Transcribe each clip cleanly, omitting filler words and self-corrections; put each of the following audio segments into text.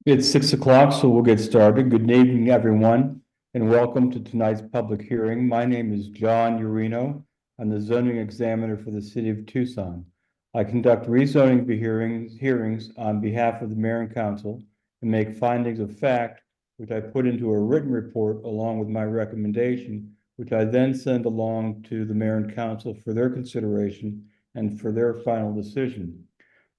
It's 6 o'clock, so we'll get started. Good evening, everyone, and welcome to tonight's public hearing. My name is John Urino. I'm the zoning examiner for the city of Tucson. I conduct rezoning hearings on behalf of the mayor and council and make findings of fact, which I put into a written report along with my recommendation, which I then send along to the mayor and council for their consideration and for their final decision.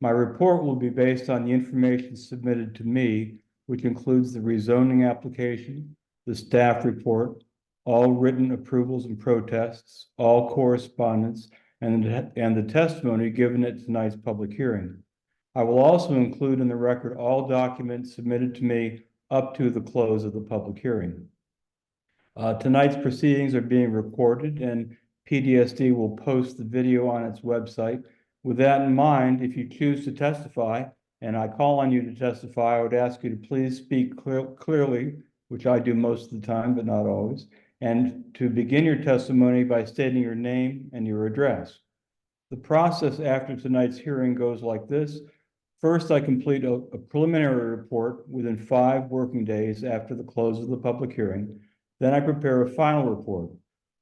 My report will be based on the information submitted to me, which includes the rezoning application, the staff report, all written approvals and protests, all correspondence, and the testimony given at tonight's public hearing. I will also include in the record all documents submitted to me up to the close of the public hearing. Tonight's proceedings are being recorded, and PDSD will post the video on its website. With that in mind, if you choose to testify, and I call on you to testify, I would ask you to please speak clearly, which I do most of the time, but not always, and to begin your testimony by stating your name and your address. The process after tonight's hearing goes like this. First, I complete a preliminary report within 5 working days after the close of the public hearing. Then I prepare a final report.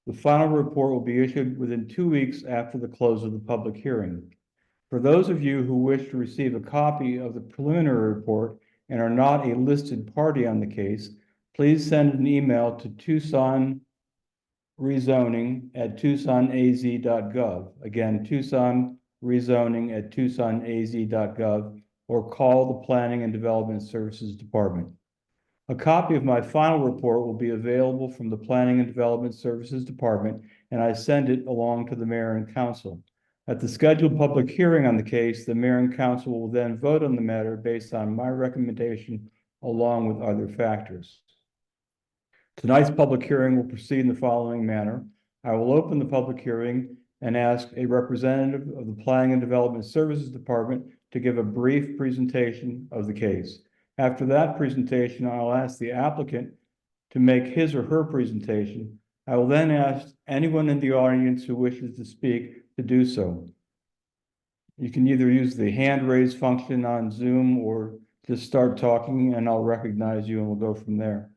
The final report will be issued within 2 weeks after the close of the public hearing. For those of you who wish to receive a copy of the preliminary report and are not a listed party on the case, please send an email to tucsonrezoning@tucsonaz.gov. Again, tucsonrezoning@tucsonaz.gov, or call the Planning and Development Services Department. A copy of my final report will be available from the Planning and Development Services Department, and I send it along to the mayor and council. At the scheduled public hearing on the case, the mayor and council will then vote on the matter based on my recommendation along with other factors. Tonight's public hearing will proceed in the following manner. I will open the public hearing and ask a representative of the Planning and Development Services Department to give a brief presentation of the case. After that presentation, I'll ask the applicant to make his or her presentation. I will then ask anyone in the audience who wishes to speak to do so. You can either use the hand raise function on Zoom or just start talking and I'll recognize you and we'll go from there.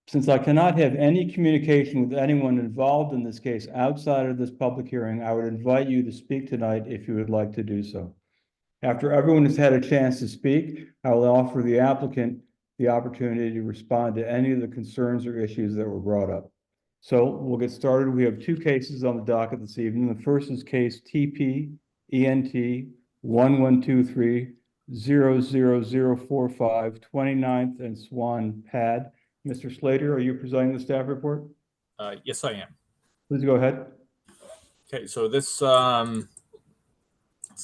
Since I cannot have any communication with anyone involved in this case outside of this public hearing, I would invite you to speak tonight if you would like to do so. After everyone has had a chance to speak, I will offer the applicant the opportunity to respond to any of the concerns or issues that were brought up. So we'll get started. We have 2 cases on the docket this evening. The first is case TP ENT 1123 00045 29th and Swan Pad. Mr. Slater, are you presenting the staff report? Yes, I am. Please go ahead. Okay, so this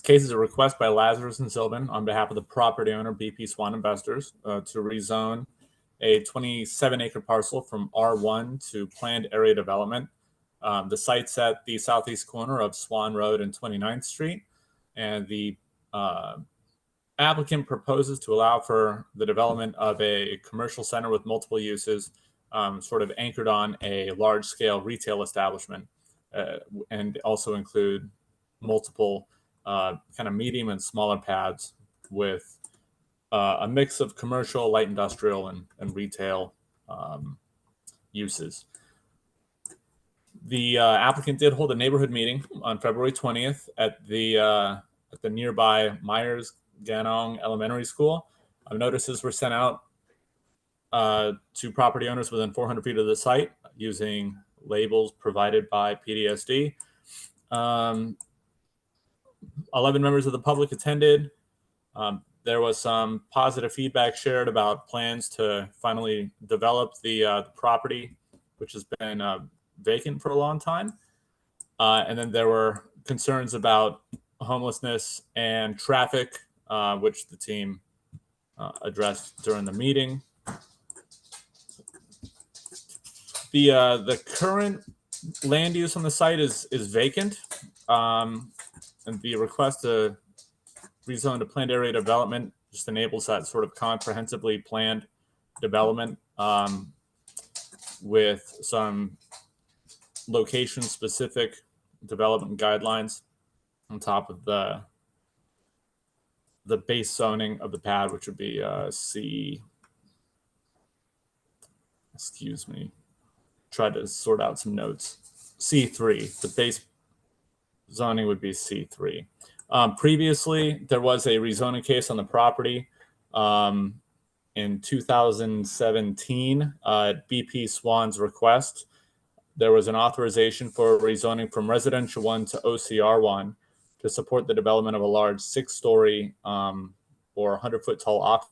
case is a request by Lazarus and Sylvan on behalf of the property owner, BP Swan Investors, to rezone a 27-acre parcel from R1 to planned area development. The site's at the southeast corner of Swan Road and 29th Street, and the applicant proposes to allow for the development of a commercial center with multiple uses, sort of anchored on a large-scale retail establishment, and also include multiple kind of medium and smaller pads with a mix of commercial, light industrial, and retail uses. The applicant did hold a neighborhood meeting on February 20th at the nearby Myers Ganong Elementary School. Notices were sent out to property owners within 400 feet of the site using labels provided by PDSD. 11 members of the public attended. There was some positive feedback shared about plans to finally develop the property, which has been vacant for a long time. And then there were concerns about homelessness and traffic, which the team addressed during the meeting. The current land use on the site is vacant, and the request to rezone to planned area development just enables that sort of comprehensively planned development with some location-specific development guidelines on top of the the base zoning of the pad, which would be C. Excuse me. Try to sort out some notes. C3. The base zoning would be C3. Previously, there was a rezoning case on the property in 2017 at BP Swan's request. There was an authorization for rezoning from residential 1 to OCR 1 to support the development of a large 6-story or 100-foot tall office.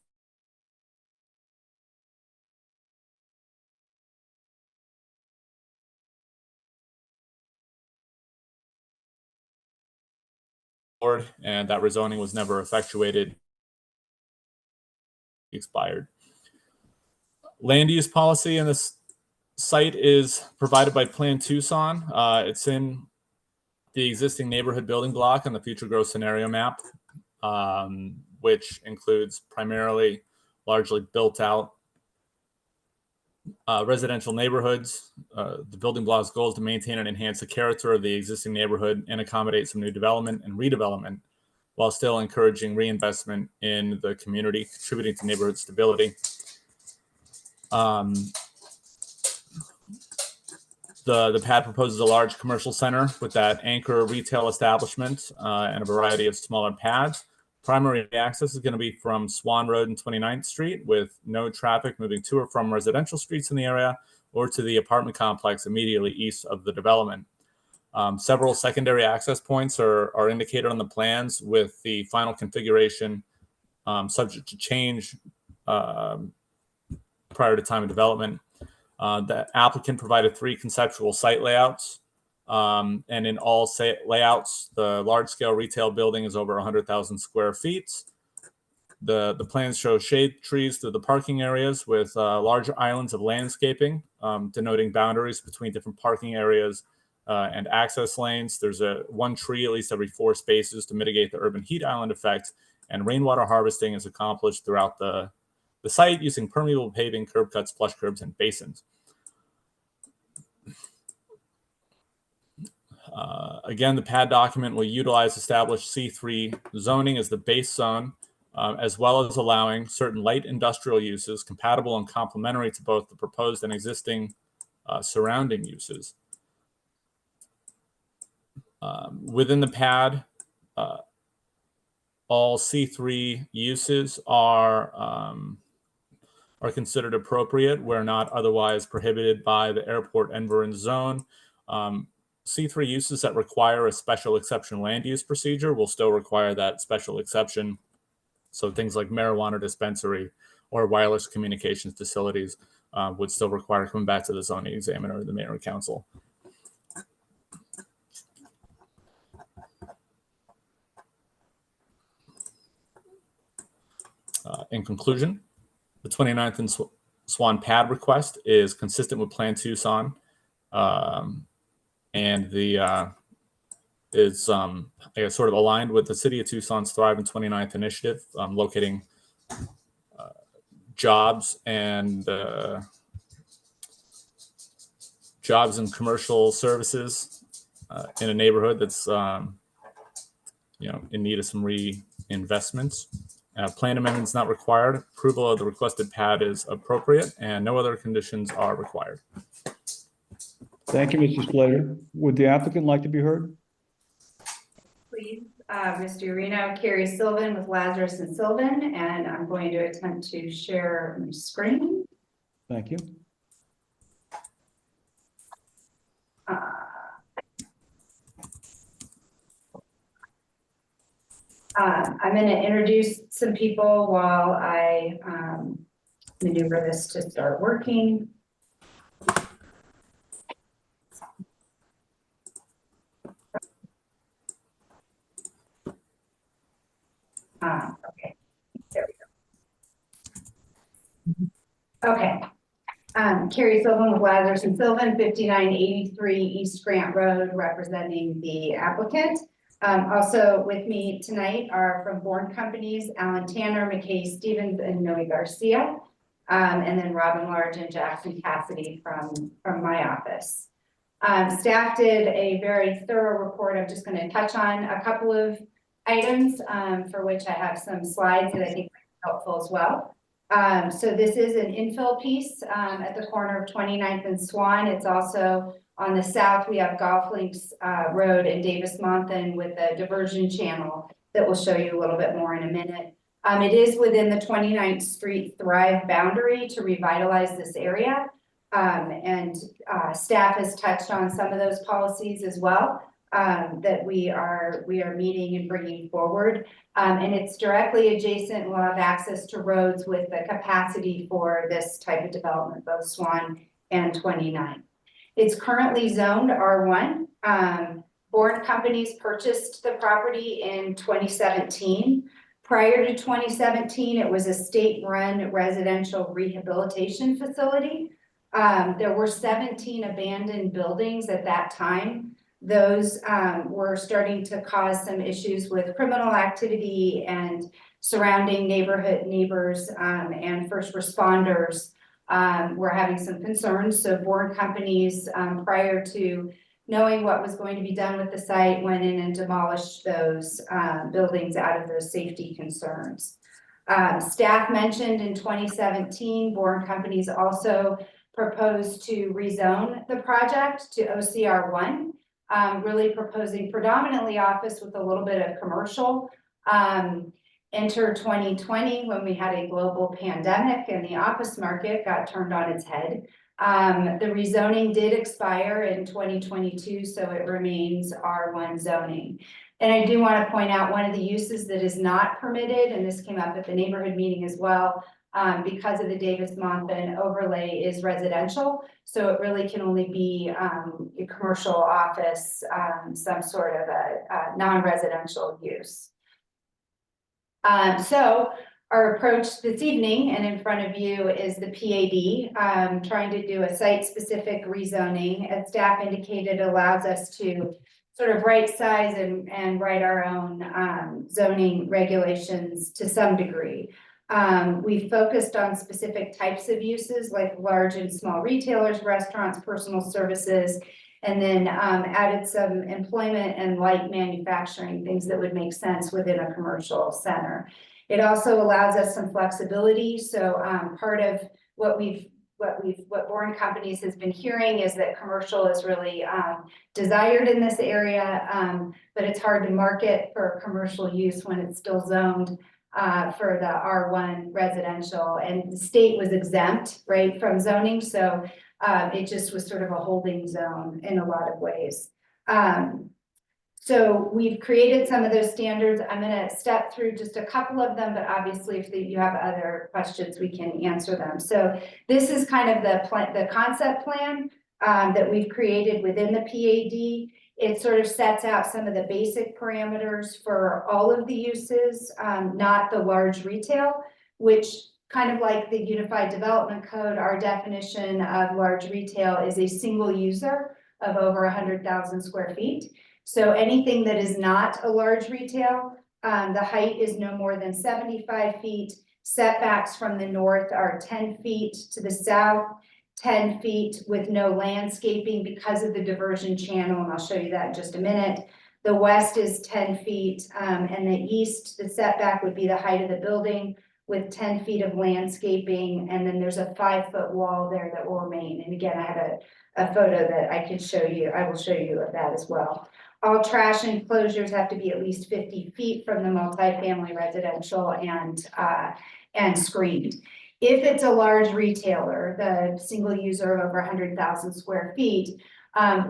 And that rezoning was never effectuated. Expired. Land use policy in this site is provided by Plan Tucson. It's in the existing neighborhood building block on the future growth scenario map, which includes primarily largely built out residential neighborhoods. The building block's goal is to maintain and enhance the character of the existing neighborhood and accommodate some new development and redevelopment while still encouraging reinvestment in the community, contributing to neighborhood stability. The pad proposes a large commercial center with that anchor retail establishment and a variety of smaller pads. Primary access is going to be from Swan Road and 29th Street, with no traffic moving to or from residential streets in the area or to the apartment complex immediately east of the development. Several secondary access points are indicated on the plans, with the final configuration subject to change prior to time of development. The applicant provided 3 conceptual site layouts. And in all layouts, the large-scale retail building is over 100,000 square feet. The plans show shade trees through the parking areas with large islands of landscaping, denoting boundaries between different parking areas and access lanes. There's one tree at least every 4 spaces to mitigate the urban heat island effect, and rainwater harvesting is accomplished throughout the site using permeable paving, curb cuts, flush curbs, and basins. Again, the pad document will utilize established C3 zoning as the base zone, as well as allowing certain light industrial uses compatible and complementary to both the proposed and existing surrounding uses. Within the pad, all C3 uses are considered appropriate where not otherwise prohibited by the airport environs zone. C3 uses that require a special exception land use procedure will still require that special exception. So things like marijuana dispensary or wireless communications facilities would still require coming back to the zoning examiner or the mayor and council. In conclusion, the 29th and Swan pad request is consistent with Plan Tucson, and is I guess sort of aligned with the City of Tucson's Thrive in 29th initiative, locating jobs and commercial services in a neighborhood that's in need of some reinvestments. Plan amendments not required. Approval of the requested pad is appropriate, and no other conditions are required. Thank you, Mr. Slater. Would the applicant like to be heard? Please, Mr. Urino, Carrie Sylvan with Lazarus and Sylvan, and I'm going to attempt to share my screen. Thank you. I'm going to introduce some people while I maneuver this to start working. Okay, there we go. Okay. Carrie Sylvan with Lazarus and Sylvan, 5983 East Grant Road, representing the applicant. Also with me tonight are from Bourne Companies, Alan Tanner, McKay Stevens, and Noe Garcia, and then Robin Large and Jackson Cassidy from my office. Staff did a very thorough report. I'm just going to touch on a couple of items, for which I have some slides that I think are helpful as well. So this is an infill piece, at the corner of 29th and Swan. It's also on the south, we have Golf Links, Road and Davis-Monthan with a diversion channel that we'll show you a little bit more in a minute. It is within the 29th Street Thrive boundary to revitalize this area. Staff has touched on some of those policies as well, that we are meeting and bringing forward. And it's directly adjacent. We'll have access to roads with the capacity for this type of development, both Swan and 29. It's currently zoned R1. Bourne Companies purchased the property in 2017. Prior to 2017, it was a state-run residential rehabilitation facility. There were 17 abandoned buildings at that time. Those were starting to cause some issues with criminal activity, and surrounding neighbors and first responders were having some concerns. So Bourne Companies, prior to knowing what was going to be done with the site, went in and demolished those buildings out of those safety concerns. Staff mentioned in 2017, Bourne Companies also proposed to rezone the project to OCR1, really proposing predominantly office with a little bit of commercial. Enter 2020, when we had a global pandemic and the office market got turned on its head. The rezoning did expire in 2022, so it remains R1 zoning. And I do want to point out one of the uses that is not permitted, and this came up at the neighborhood meeting as well, because of the Davis-Monthan overlay, is residential. So it really can only be a commercial office, some sort of a non-residential use. So our approach this evening and in front of you is the PAD, trying to do a site-specific rezoning. As staff indicated, allows us to sort of right size and write our own zoning regulations to some degree. We focused on specific types of uses like large and small retailers, restaurants, personal services, and then added some employment and light manufacturing, things that would make sense within a commercial center. It also allows us some flexibility. So part of what Bourne Companies has been hearing is that commercial is really desired in this area, but it's hard to market for commercial use when it's still zoned for the R1 residential, and the state was exempt, right, from zoning. So it just was sort of a holding zone in a lot of ways. So we've created some of those standards. I'm going to step through just a couple of them, but obviously if you have other questions, we can answer them. So this is kind of the concept plan that we've created within the PAD. It sort of sets out some of the basic parameters for all of the uses, not the large retail, which kind of like the Unified Development Code, our definition of large retail is a single user of over 100,000 square feet. So anything that is not a large retail, the height is no more than 75 feet. Setbacks from the north are 10 feet, to the south 10 feet with no landscaping because of the diversion channel, and I'll show you that in just a minute. The west is 10 feet, and the east, the setback would be the height of the building with 10 feet of landscaping, and then there's a 5-foot wall there that will remain. And again, I have a photo that I can show you. I will show you of that as well. All trash enclosures have to be at least 50 feet from the multifamily residential and screened. If it's a large retailer, the single user of over 100,000 square feet,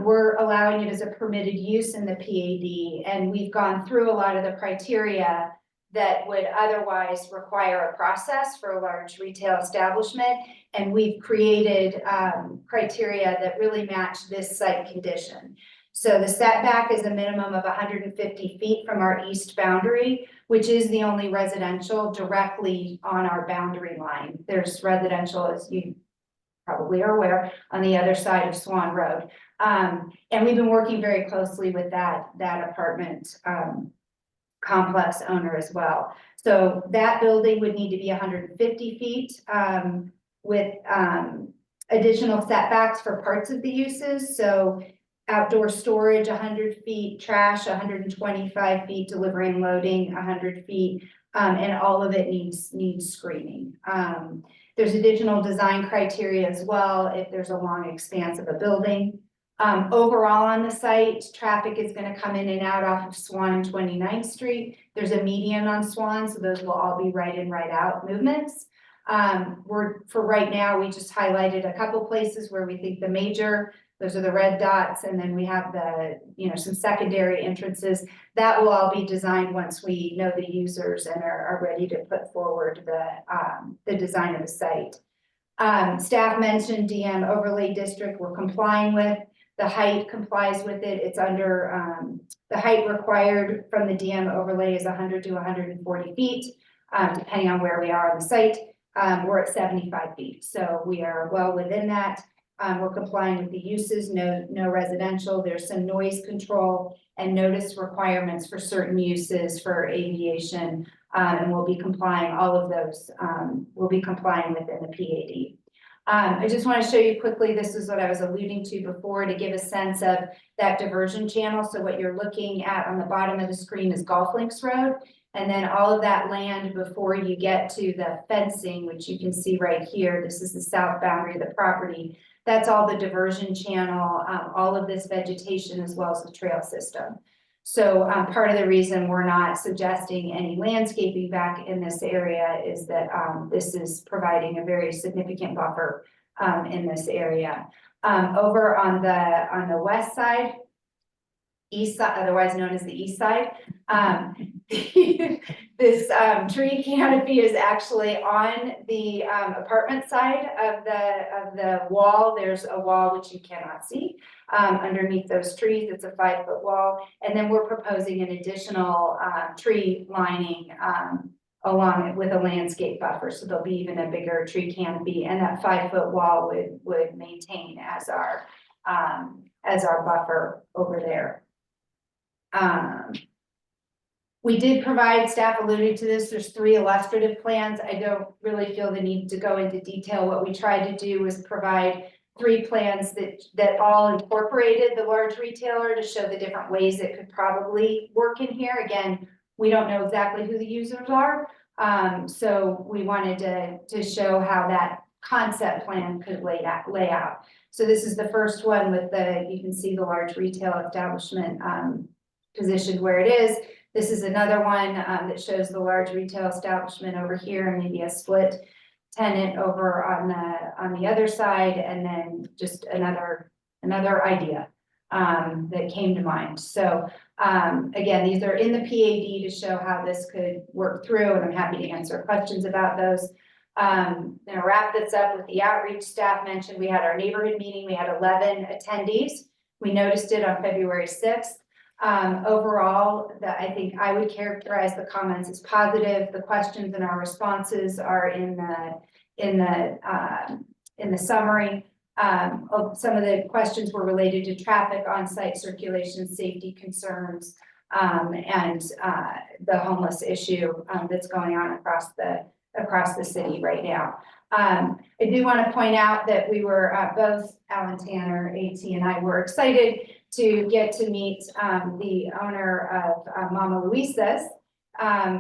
we're allowing it as a permitted use in the PAD, and we've gone through a lot of the criteria that would otherwise require a process for a large retail establishment, and we've created criteria that really match this site condition. So the setback is a minimum of 150 feet from our east boundary, which is the only residential directly on our boundary line. There's residential, as you probably are aware, on the other side of Swan Road. And we've been working very closely with that apartment complex owner as well. So that building would need to be 150 feet with additional setbacks for parts of the uses. So outdoor storage, 100 feet, trash, 125 feet, delivery and loading, 100 feet. And all of it needs screening. There's additional design criteria as well if there's a long expanse of a building. Overall on the site, traffic is gonna come in and out off of Swan and 29th Street. There's a median on Swan, so those will all be right in, right out movements. For right now, we just highlighted a couple places where we think those are the red dots, and then we have some secondary entrances. That will all be designed once we know the users and are ready to put forward the design of the site. Staff mentioned DM overlay district we're complying with. The height complies with it. It's under, the height required from the DM overlay is 100 to 140 feet, depending on where we are on the site. We're at 75 feet, so we are well within that. We're complying with the uses, no residential. There's some noise control and notice requirements for certain uses for aviation. And we'll be complying, all of those, we'll be complying within the PAD. I just want to show you quickly, this is what I was alluding to before to give a sense of that diversion channel. So what you're looking at on the bottom of the screen is Golf Links Road. And then all of that land before you get to the fencing, which you can see right here, this is the south boundary of the property. That's all the diversion channel, all of this vegetation as well as the trail system. So part of the reason we're not suggesting any landscaping back in this area is that this is providing a very significant buffer in this area. Over on the west side, east side, otherwise known as the east side, this tree canopy is actually on the apartment side of the wall. There's a wall which you cannot see underneath those trees. It's a 5-foot wall, and then we're proposing an additional tree lining along it with a landscape buffer, so there'll be even a bigger tree canopy, and that 5-foot wall would maintain as our buffer over there. We did provide, staff alluded to this, there's 3 illustrative plans. I don't really feel the need to go into detail. What we tried to do was provide 3 plans that all incorporated the large retailer to show the different ways it could probably work in here. Again, we don't know exactly who the users are. So we wanted to show how that concept plan could lay out. So this is the first one with you can see the large retail establishment positioned where it is. This is another one that shows the large retail establishment over here and maybe a split tenant over on the other side, and then just another idea that came to mind. So again, these are in the PAD to show how this could work through, and I'm happy to answer questions about those. I'm gonna wrap this up with the outreach. Staff mentioned we had our neighborhood meeting. We had 11 attendees. We noticed it on February 6th. Overall, I think I would characterize the comments as positive. The questions and our responses are in the summary. Some of the questions were related to traffic, on-site circulation, safety concerns, and the homeless issue that's going on across the city right now. I do want to point out that we were both Alan Tanner, AT, and I were excited to get to meet the owner of Mama Luisa's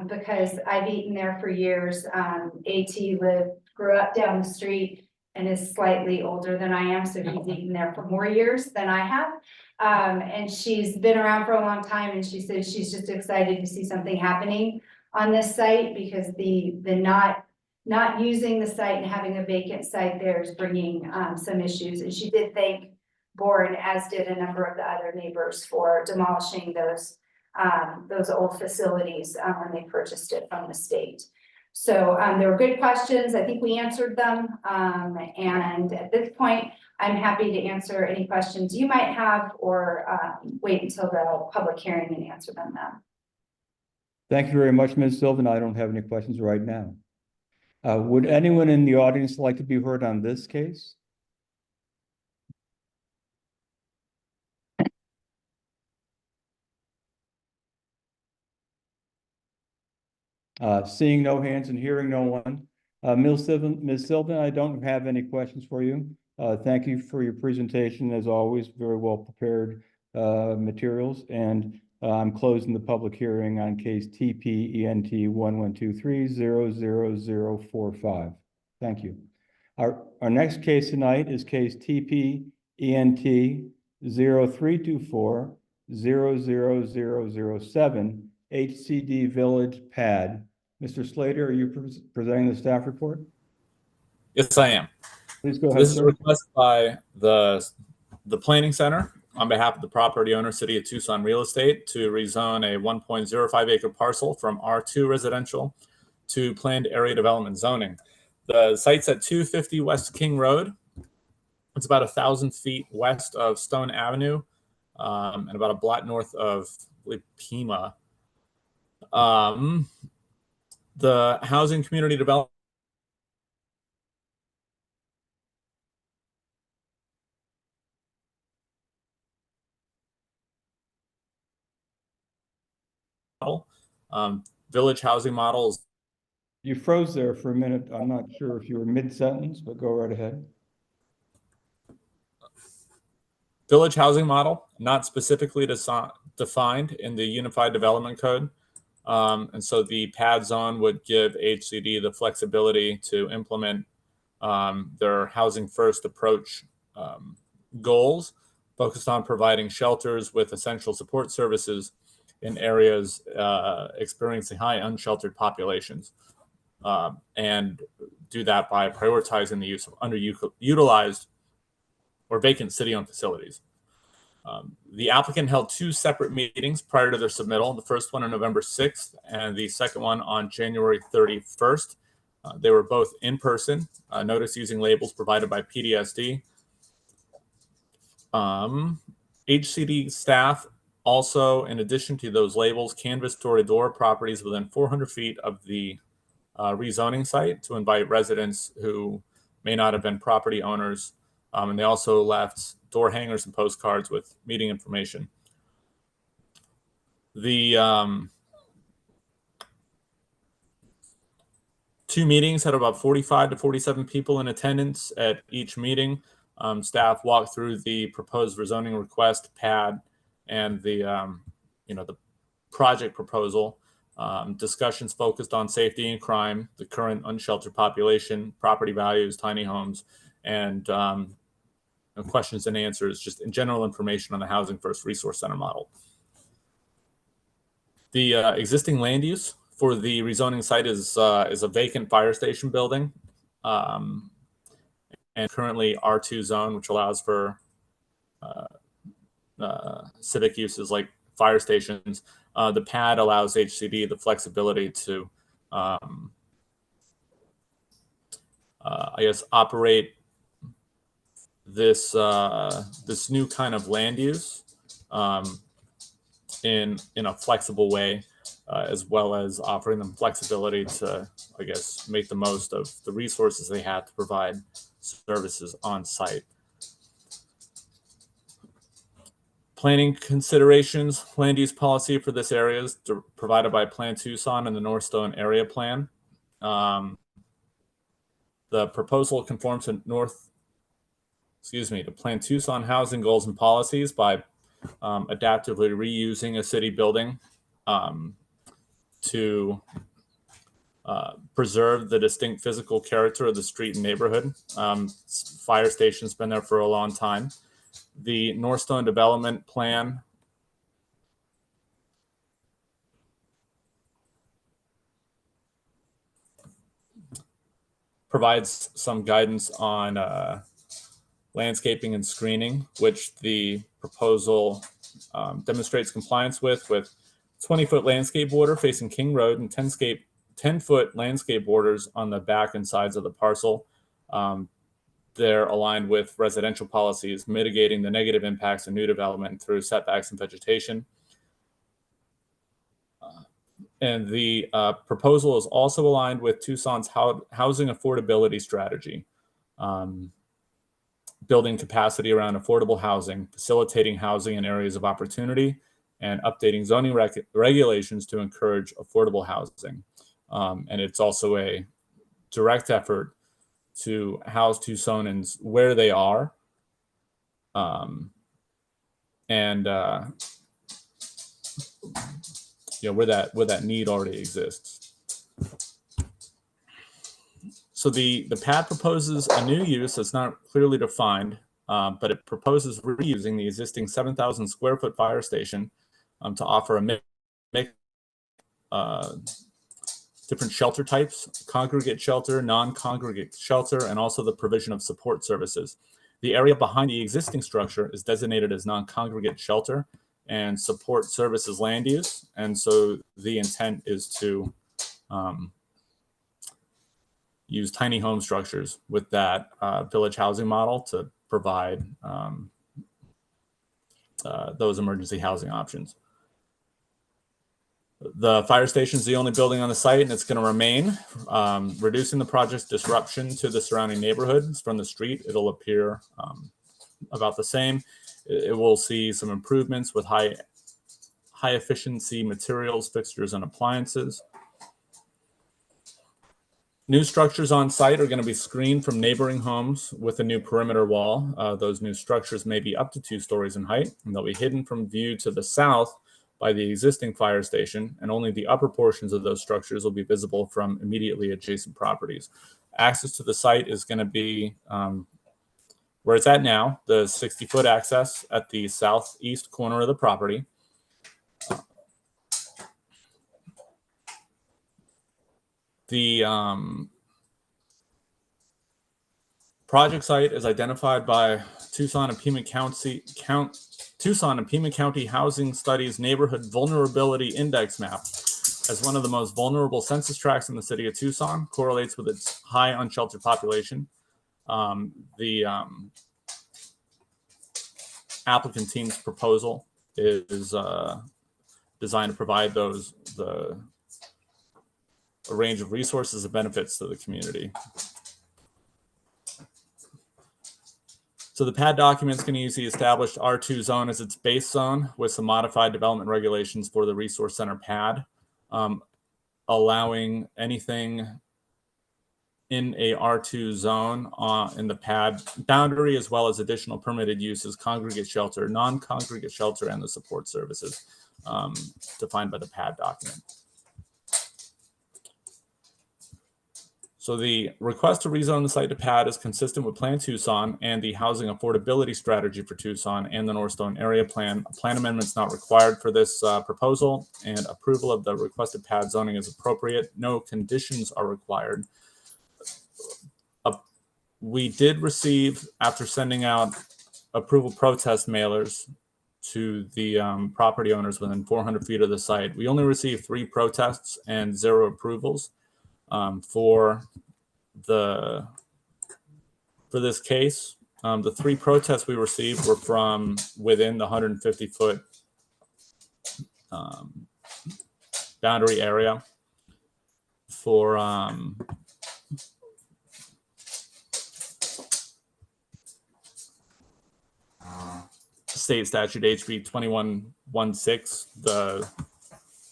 because I've eaten there for years. AT grew up down the street and is slightly older than I am, so he's eaten there for more years than I have. And she's been around for a long time, and she says she's just excited to see something happening on this site because the not using the site and having a vacant site there is bringing some issues. And she did thank Bourne, as did a number of the other neighbors, for demolishing those old facilities when they purchased it from the state. So there were good questions. I think we answered them. And at this point, I'm happy to answer any questions you might have, or wait until the public hearing and answer them then. Thank you very much, Ms. Sylvan. I don't have any questions right now. Would anyone in the audience like to be heard on this case? Seeing no hands and hearing no one. Ms. Sylvan, I don't have any questions for you. Thank you for your presentation, as always, very well prepared materials. And I'm closing the public hearing on case TP-ENT 1123-00045. Thank you. Our next case tonight is case TP-ENT 0324-00007 HCD Village Pad. Mr. Slater, are you presenting the staff report? Yes, I am. Please go ahead, This is a sir. request by the Planning Center on behalf of the property owner, City of Tucson Real Estate, to rezone a 1.05 acre parcel from R2 residential to planned area development zoning. The site's at 250 West King Road. It's about 1,000 feet west of Stone Avenue, and about a block north of, I believe, Pima. The housing community development village housing models. You froze there for a minute. I'm not sure if you were mid-sentence, but go right ahead. Village housing model, not specifically defined in the Unified Development Code. And so the pad zone would give HCD the flexibility to implement their housing first approach goals, focused on providing shelters with essential support services in areas experiencing high unsheltered populations, and do that by prioritizing the use of underutilized or vacant city-owned facilities. The applicant held two separate meetings prior to their submittal, the first one on November 6th and the second one on January 31st. They were both in person, notice using labels provided by PDSD. HCD staff also, in addition to those labels, canvassed door-to-door properties within 400 feet of the rezoning site to invite residents who may not have been property owners. And they also left door hangers and postcards with meeting information. The two meetings had about 45 to 47 people in attendance at each meeting. Staff walked through the proposed rezoning request pad and the the project proposal. Discussions focused on safety and crime, the current unsheltered population, property values, tiny homes, and questions and answers, just in general information on the Housing First Resource Center model. The existing land use for the rezoning site is a vacant fire station building, and currently R2 zone, which allows for civic uses like fire stations. The pad allows HCD the flexibility to, I guess, operate this this new kind of land use in a flexible way, as well as offering them flexibility to, I guess, make the most of the resources they have to provide services on site. Planning considerations, land use policy for this area is provided by Plan Tucson and the Northstone Area Plan. The proposal conforms to Plan Tucson housing goals and policies by adaptively reusing a city building to preserve the distinct physical character of the street and neighborhood. Fire station's been there for a long time. The Northstone Development Plan provides some guidance on landscaping and screening, which the proposal demonstrates compliance with 20-foot landscape border facing King Road and 10-foot landscape borders on the back and sides of the parcel. They're aligned with residential policies, mitigating the negative impacts of new development through setbacks and vegetation. And the proposal is also aligned with Tucson's housing affordability strategy, building capacity around affordable housing, facilitating housing in areas of opportunity, and updating zoning regulations to encourage affordable housing. And it's also a direct effort to house Tucsonans where they are, and where that need already exists. So the pad proposes a new use that's not clearly defined, but it proposes reusing the existing 7,000 square foot fire station to offer a mix different shelter types: congregate shelter, non-congregate shelter, and also the provision of support services. The area behind the existing structure is designated as non-congregate shelter and support services land use. And so the intent is to use tiny home structures with that village housing model to provide those emergency housing options. The fire station is the only building on the site, and it's going to remain, reducing the project's disruption to the surrounding neighborhoods from the street. It'll appear about the same. It will see some improvements with high efficiency materials, fixtures, and appliances. New structures on site are going to be screened from neighboring homes with a new perimeter wall. Those new structures may be up to 2 stories in height, and they'll be hidden from view to the south by the existing fire station, and only the upper portions of those structures will be visible from immediately adjacent properties. Access to the site is going to be where it's at now, the 60-foot access at the southeast corner of the property. The project site is identified by Tucson and Pima County Housing Studies Neighborhood Vulnerability Index Map as one of the most vulnerable census tracts in the city of Tucson. Correlates with its high unsheltered population. The applicant team's proposal is designed to provide a range of resources and benefits to the community. So the pad document is going to use the established R2 zone as its base zone with some modified development regulations for the resource center pad, allowing anything in a R2 zone in the pad boundary, as well as additional permitted uses: congregate shelter, non-congregate shelter, and the support services defined by the pad document. So the request to rezone the site to pad is consistent with Plan Tucson and the housing affordability strategy for Tucson and the Northstone area plan. A plan amendment is not required for this proposal, and approval of the requested pad zoning is appropriate. No conditions are required. We did receive, after sending out approval protest mailers to the property owners within 400 feet of the site, we only received 3 protests and 0 approvals. For this case, the 3 protests we received were from within the 150-foot boundary area. For state statute HB 2116, the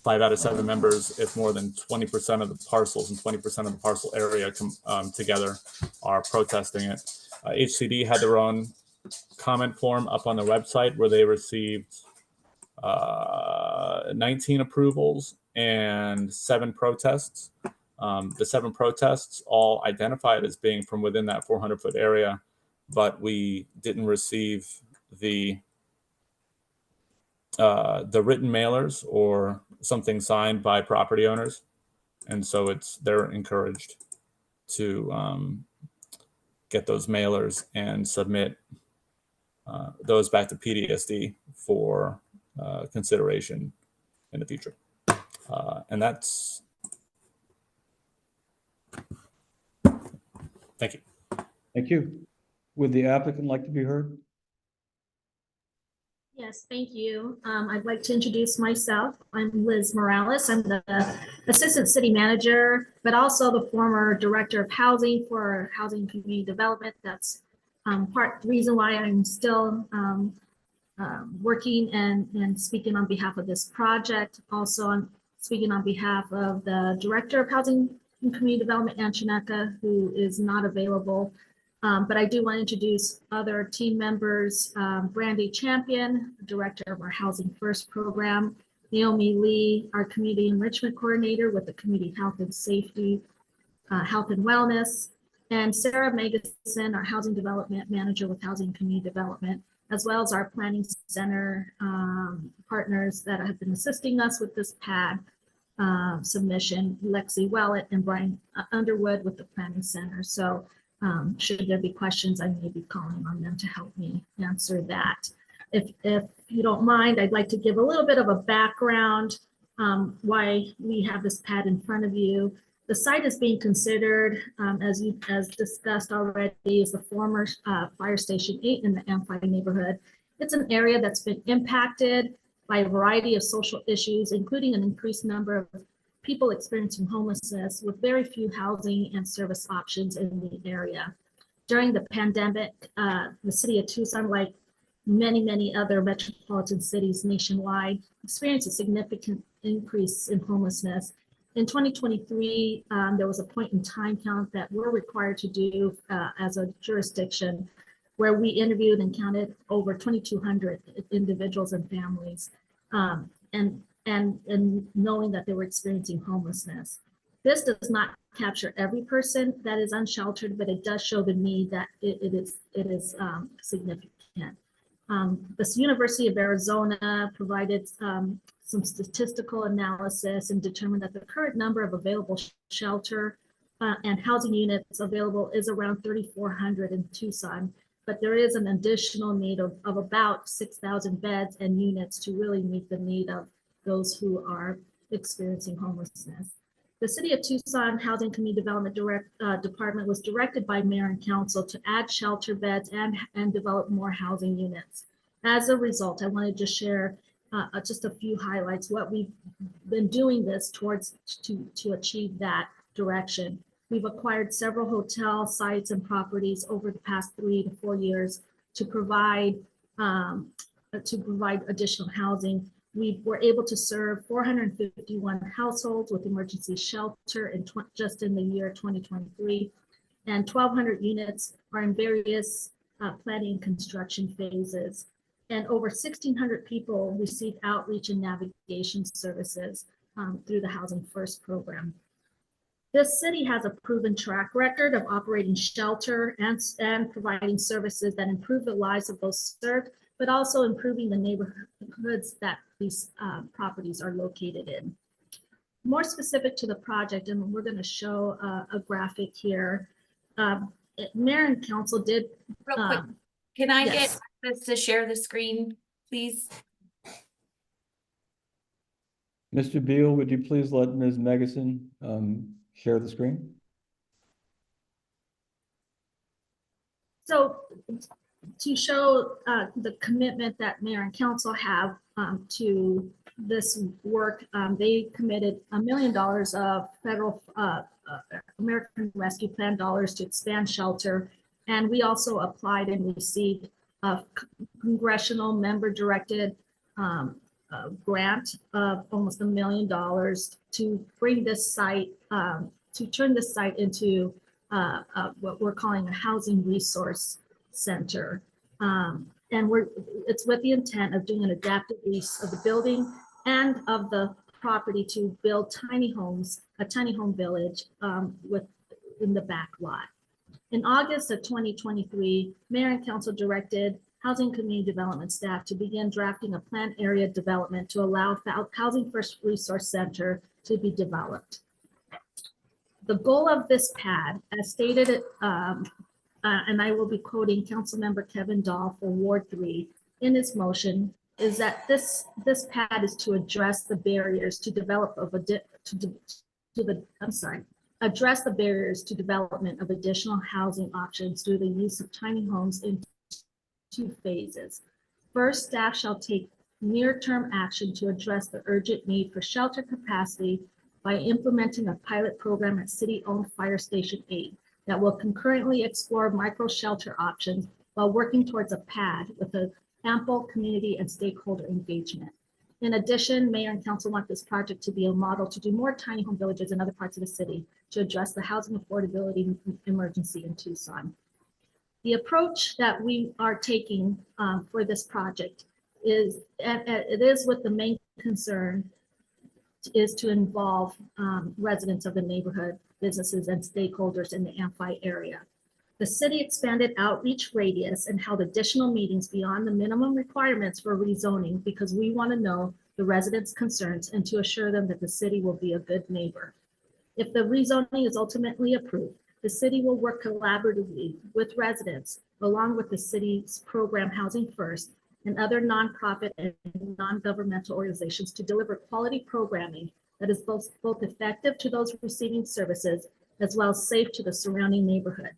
5 out of 7 members, if more than 20% of the parcels and 20% of the parcel area together are protesting it. HCD had their own comment form up on the website where they received 19 approvals and 7 protests. The 7 protests all identified as being from within that 400-foot area, but we didn't receive the written mailers or something signed by property owners, and so they're encouraged to get those mailers and submit those back to PDSD for consideration in the future. And that's. Thank you. Thank you. Would the applicant like to be heard? Yes, thank you. I'd like to introduce myself. I'm Liz Morales. I'm the Assistant City Manager, but also the former Director of Housing for Housing and Community Development. That's part of the reason why I'm still working and speaking on behalf of this project. Also, I'm speaking on behalf of the Director of Housing and Community Development, Ann Chineka, who is not available. But I do want to introduce other team members, Brandy Champion, Director of our Housing First program, Naomi Lee, our Community Enrichment Coordinator with the Community Health and Safety, Health and Wellness, and Sarah Magason, our Housing Development Manager with Housing and Community Development, as well as our Planning Center partners that have been assisting us with this PAD submission, Lexi Wellett and Brian Underwood with the Planning Center. So should there be questions, I may be calling on them to help me answer that. If you don't mind, I'd like to give a little bit of a background why we have this pad in front of you. The site is being considered, as discussed already, is the former Fire Station 8 in the Amphi neighborhood. It's an area that's been impacted by a variety of social issues, including an increased number of people experiencing homelessness with very few housing and service options in the area. During the pandemic, the city of Tucson, like many other metropolitan cities nationwide, experienced a significant increase in homelessness. In 2023, there was a point in time count that we're required to do as a jurisdiction where we interviewed and counted over 2,200 individuals and families, and knowing that they were experiencing homelessness. This does not capture every person that is unsheltered, but it does show the need that it is significant. The University of Arizona provided some statistical analysis and determined that the current number of available shelter and housing units available is around 3,400 in Tucson, but there is an additional need of about 6,000 beds and units to really meet the need of those who are experiencing homelessness. The City of Tucson Housing Community Development Department was directed by Mayor and Council to add shelter beds and develop more housing units. As a result, I want to just share just a few highlights, what we've been doing this towards to achieve that direction. We've acquired several hotel sites and properties over the past 3 to 4 years to provide additional housing. We were able to serve 451 households with emergency shelter just in the year 2023, and 1,200 units are in various planning and construction phases. And over 1,600 people receive outreach and navigation services through the Housing First program. This city has a proven track record of operating shelter and providing services that improve the lives of those served, but also improving the neighborhoods that these properties are located in. More specific to the project, and we're going to show a graphic here. Mayor and Council did. Real quick, can I yes. get access to share the screen, please? Mr. Beal, would you please let Ms. Magason share the screen? So to show the commitment that Mayor and Council have to this work, they committed $1 million of federal American Rescue Plan dollars to expand shelter. And we also applied and received a congressional member directed grant of almost $1 million to bring this site, to turn this site into what we're calling a housing resource center. And it's with the intent of doing an adaptive use of the building and of the property to build tiny homes, a tiny home village in the back lot. In August of 2023, Mayor and Council directed Housing Community Development staff to begin drafting a planned area development to allow Housing First Resource Center to be developed. The goal of this PAD, as stated, and I will be quoting Councilmember Kevin Dahl for Ward 3 in his motion, is that this PAD is to address the barriers to develop of address the barriers to development of additional housing options through the use of tiny homes in 2 phases. First, staff shall take near-term action to address the urgent need for shelter capacity by implementing a pilot program at city-owned Fire Station 8 that will concurrently explore micro shelter options while working towards a PAD with an ample community and stakeholder engagement. In addition, Mayor and Council want this project to be a model to do more tiny home villages in other parts of the city to address the housing affordability emergency in Tucson. The approach that we are taking for this project is, it is with the main concern is to involve residents of the neighborhood, businesses, and stakeholders in the Amphi area. The city expanded outreach radius and held additional meetings beyond the minimum requirements for rezoning because we want to know the residents' concerns and to assure them that the city will be a good neighbor. If the rezoning is ultimately approved, the city will work collaboratively with residents, along with the city's program Housing First and other nonprofit and non-governmental organizations to deliver quality programming that is both effective to those receiving services as well as safe to the surrounding neighborhood.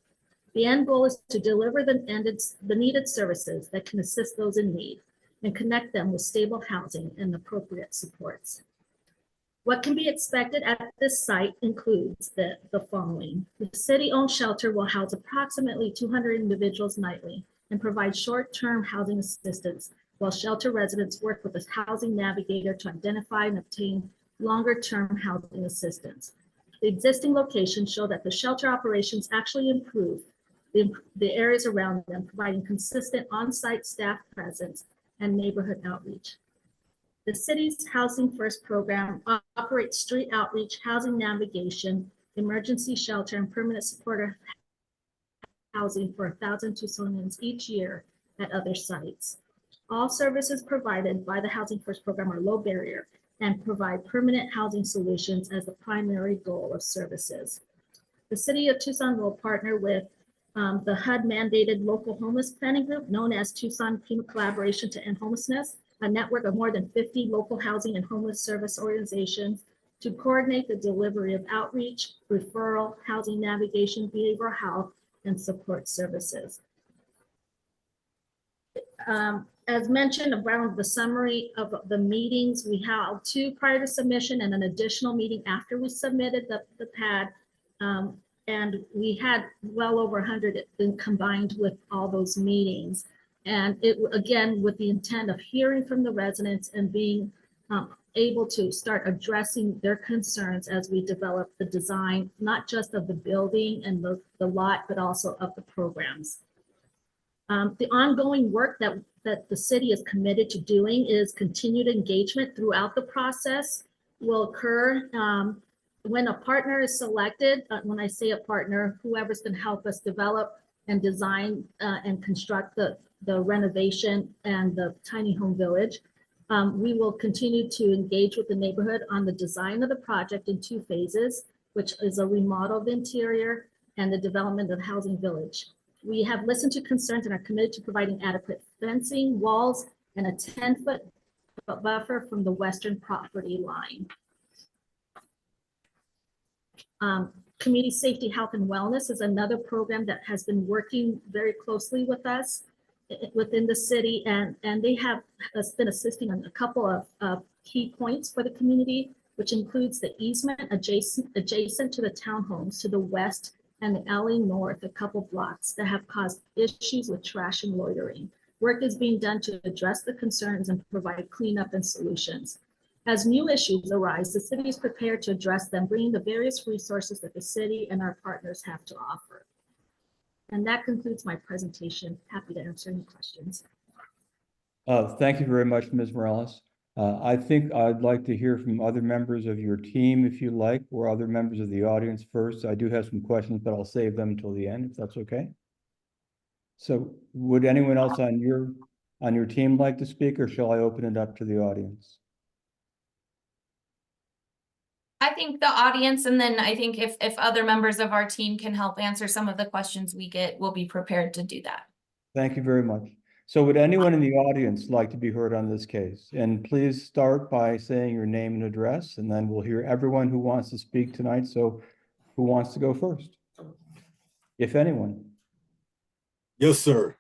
The end goal is to deliver the needed services that can assist those in need and connect them with stable housing and appropriate supports. What can be expected at this site includes the following. The city-owned shelter will house approximately 200 individuals nightly and provide short-term housing assistance while shelter residents work with a housing navigator to identify and obtain longer-term housing assistance. The existing locations show that the shelter operations actually improve the areas around them, providing consistent on-site staff presence and neighborhood outreach. The city's Housing First program operates street outreach, housing navigation, emergency shelter, and permanent supportive housing for 1,000 Tucsonians each year at other sites. All services provided by the Housing First program are low barrier and provide permanent housing solutions as the primary goal of services. The city of Tucson will partner with the HUD mandated local homeless planning group known as Tucson Pima Collaboration to End Homelessness, a network of more than 50 local housing and homeless service organizations to coordinate the delivery of outreach, referral, housing navigation, behavioral health, and support services. As mentioned around the summary of the meetings, we held 2 prior to submission and an additional meeting after we submitted the PAD. And we had well over 100 combined with all those meetings. And it, again, with the intent of hearing from the residents and being able to start addressing their concerns as we develop the design, not just of the building and the lot, but also of the programs. The ongoing work that the city is committed to doing is continued engagement throughout the process will occur when a partner is selected. When I say a partner, whoever's going to help us develop and design and construct the renovation and the tiny home village. We will continue to engage with the neighborhood on the design of the project in 2 phases, which is a remodel of the interior and the development of the housing village. We have listened to concerns and are committed to providing adequate fencing, walls, and a 10-foot buffer from the western property line. Community Safety, Health, and Wellness is another program that has been working very closely with us within the city, and they have been assisting on a couple of key points for the community, which includes the easement adjacent to the townhomes to the west and the alley north, a couple blocks that have caused issues with trash and loitering. Work is being done to address the concerns and provide cleanup and solutions. As new issues arise, the city is prepared to address them, bringing the various resources that the city and our partners have to offer. And that concludes my presentation. Happy to answer any questions. Thank you very much, Ms. Morales. I think I'd like to hear from other members of your team if you like, or other members of the audience first. I do have some questions, but I'll save them until the end, if that's okay. So would anyone else on your team like to speak, or shall I open it up to the audience? I think the audience, and then I think if other members of our team can help answer some of the questions we get, we'll be prepared to do that. Thank you very much. So would anyone in the audience like to be heard on this case? And please start by saying your name and address, and then we'll hear everyone who wants to speak tonight. So who wants to go first? If anyone. Yes, sir.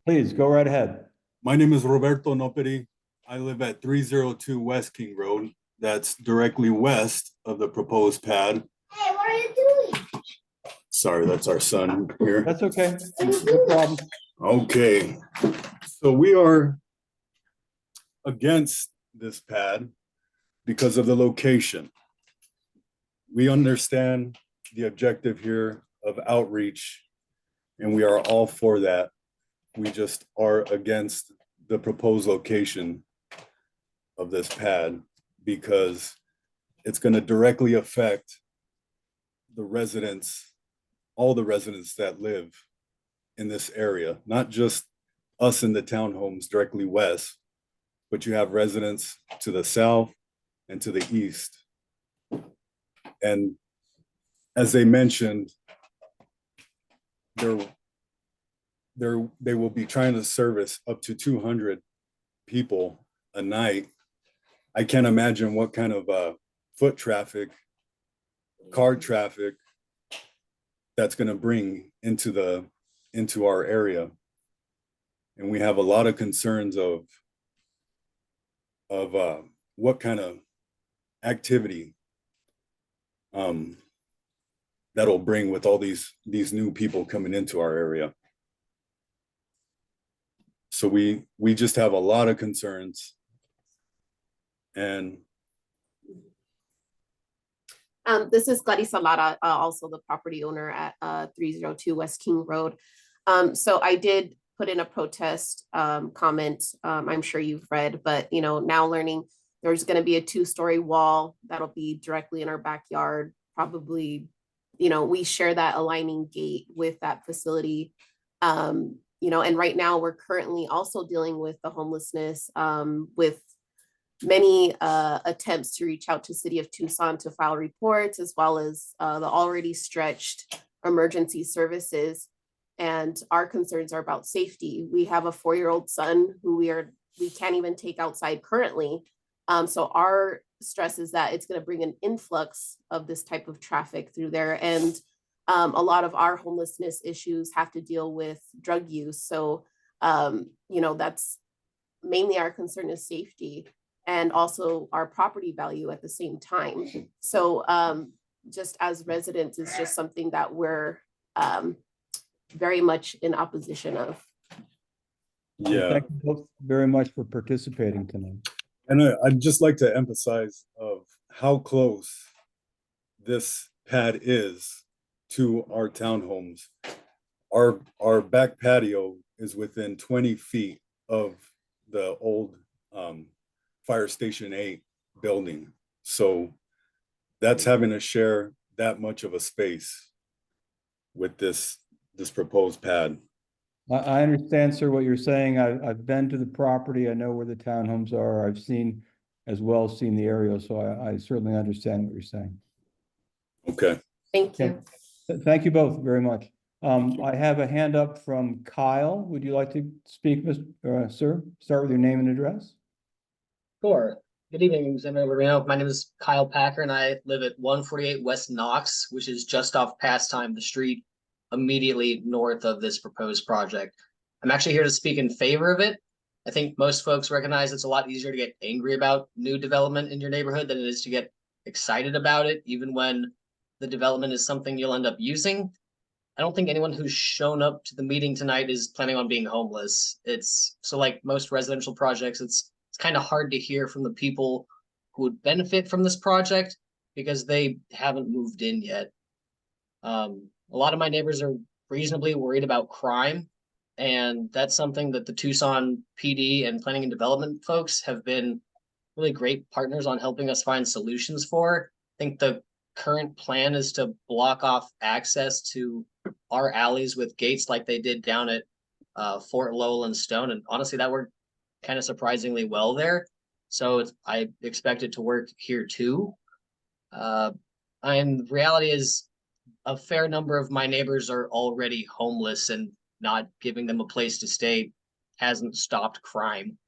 Please go right ahead. My name is Roberto Noperi. I live at 302 West King Road. That's directly west of the proposed pad. Hey, what are you doing? Sorry, that's our son here. That's okay. No problem. Okay, so we are against this pad because of the location. We understand the objective here of outreach, and we are all for that. We just are against the proposed location of this pad because it's going to directly affect the residents, all the residents that live in this area, not just us in the townhomes directly west, but you have residents to the south and to the east. And as they mentioned, they will be trying to service up to 200 people a night. I can't imagine what kind of foot traffic, car traffic that's going to bring into our area. And we have a lot of concerns of what kind of activity that'll bring with all these new people coming into our area. So we just have a lot of concerns. And this is Clarissa Lara, also the property owner at 302 West King Road. So I did put in a protest comment. I'm sure you've read, but now learning there's going to be a 2-story wall that'll be directly in our backyard. Probably, we share that aligning gate with that facility. And right now we're currently also dealing with the homelessness with many attempts to reach out to City of Tucson to file reports, as well as the already stretched emergency services. And our concerns are about safety. We have a 4-year-old son who we can't even take outside currently. So our stress is that it's going to bring an influx of this type of traffic through there. And a lot of our homelessness issues have to deal with drug use. So, that's mainly our concern is safety and also our property value at the same time. So just as residents, it's just something that we're very much in opposition of. yeah, Thank you both very much for participating tonight. and I'd just like to emphasize of how close this pad is to our townhomes. Our back patio is within 20 feet of the old Fire Station 8 building. So that's having to share that much of a space with this proposed pad. I understand, sir, what you're saying. I've been to the property. I know where the townhomes are. I've seen the area, so I certainly understand what you're saying. Okay. Thank you. Thank you both very much. I have a hand up from Kyle. Would you like to speak, sir? Start with your name and address. Sure. Good evening, Senator Reno. My name is Kyle Packer, and I live at 148 West Knox, which is just off Pastime, the street immediately north of this proposed project. I'm actually here to speak in favor of it. I think most folks recognize it's a lot easier to get angry about new development in your neighborhood than it is to get excited about it, even when the development is something you'll end up using. I don't think anyone who's shown up to the meeting tonight is planning on being homeless. It's so, like most residential projects, it's kind of hard to hear from the people who would benefit from this project because they haven't moved in yet. A lot of my neighbors are reasonably worried about crime, and that's something that the Tucson PD and planning and development folks have been really great partners on helping us find solutions for. I think the current plan is to block off access to our alleys with gates like they did down at Fort Lowell and Stone. And honestly, that worked kind of surprisingly well there. So I expect it to work here too. And the reality is a fair number of my neighbors are already homeless, and not giving them a place to stay hasn't stopped crime.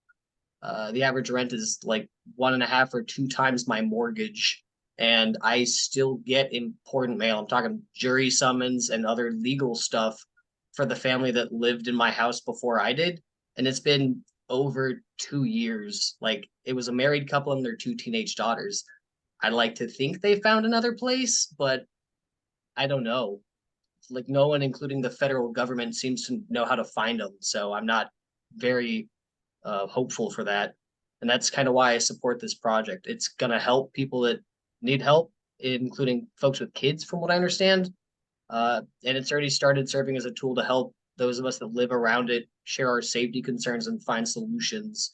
The average rent is like 1.5 or 2 times my mortgage, and I still get important mail. I'm talking jury summons and other legal stuff for the family that lived in my house before I did. And it's been over 2 years. Like, it was a married couple and their 2 teenage daughters. I'd like to think they found another place, but I don't know. Like, no one, including the federal government, seems to know how to find them. So I'm not very hopeful for that. And that's kind of why I support this project. It's going to help people that need help, including folks with kids, from what I understand. And it's already started serving as a tool to help those of us that live around it share our safety concerns and find solutions.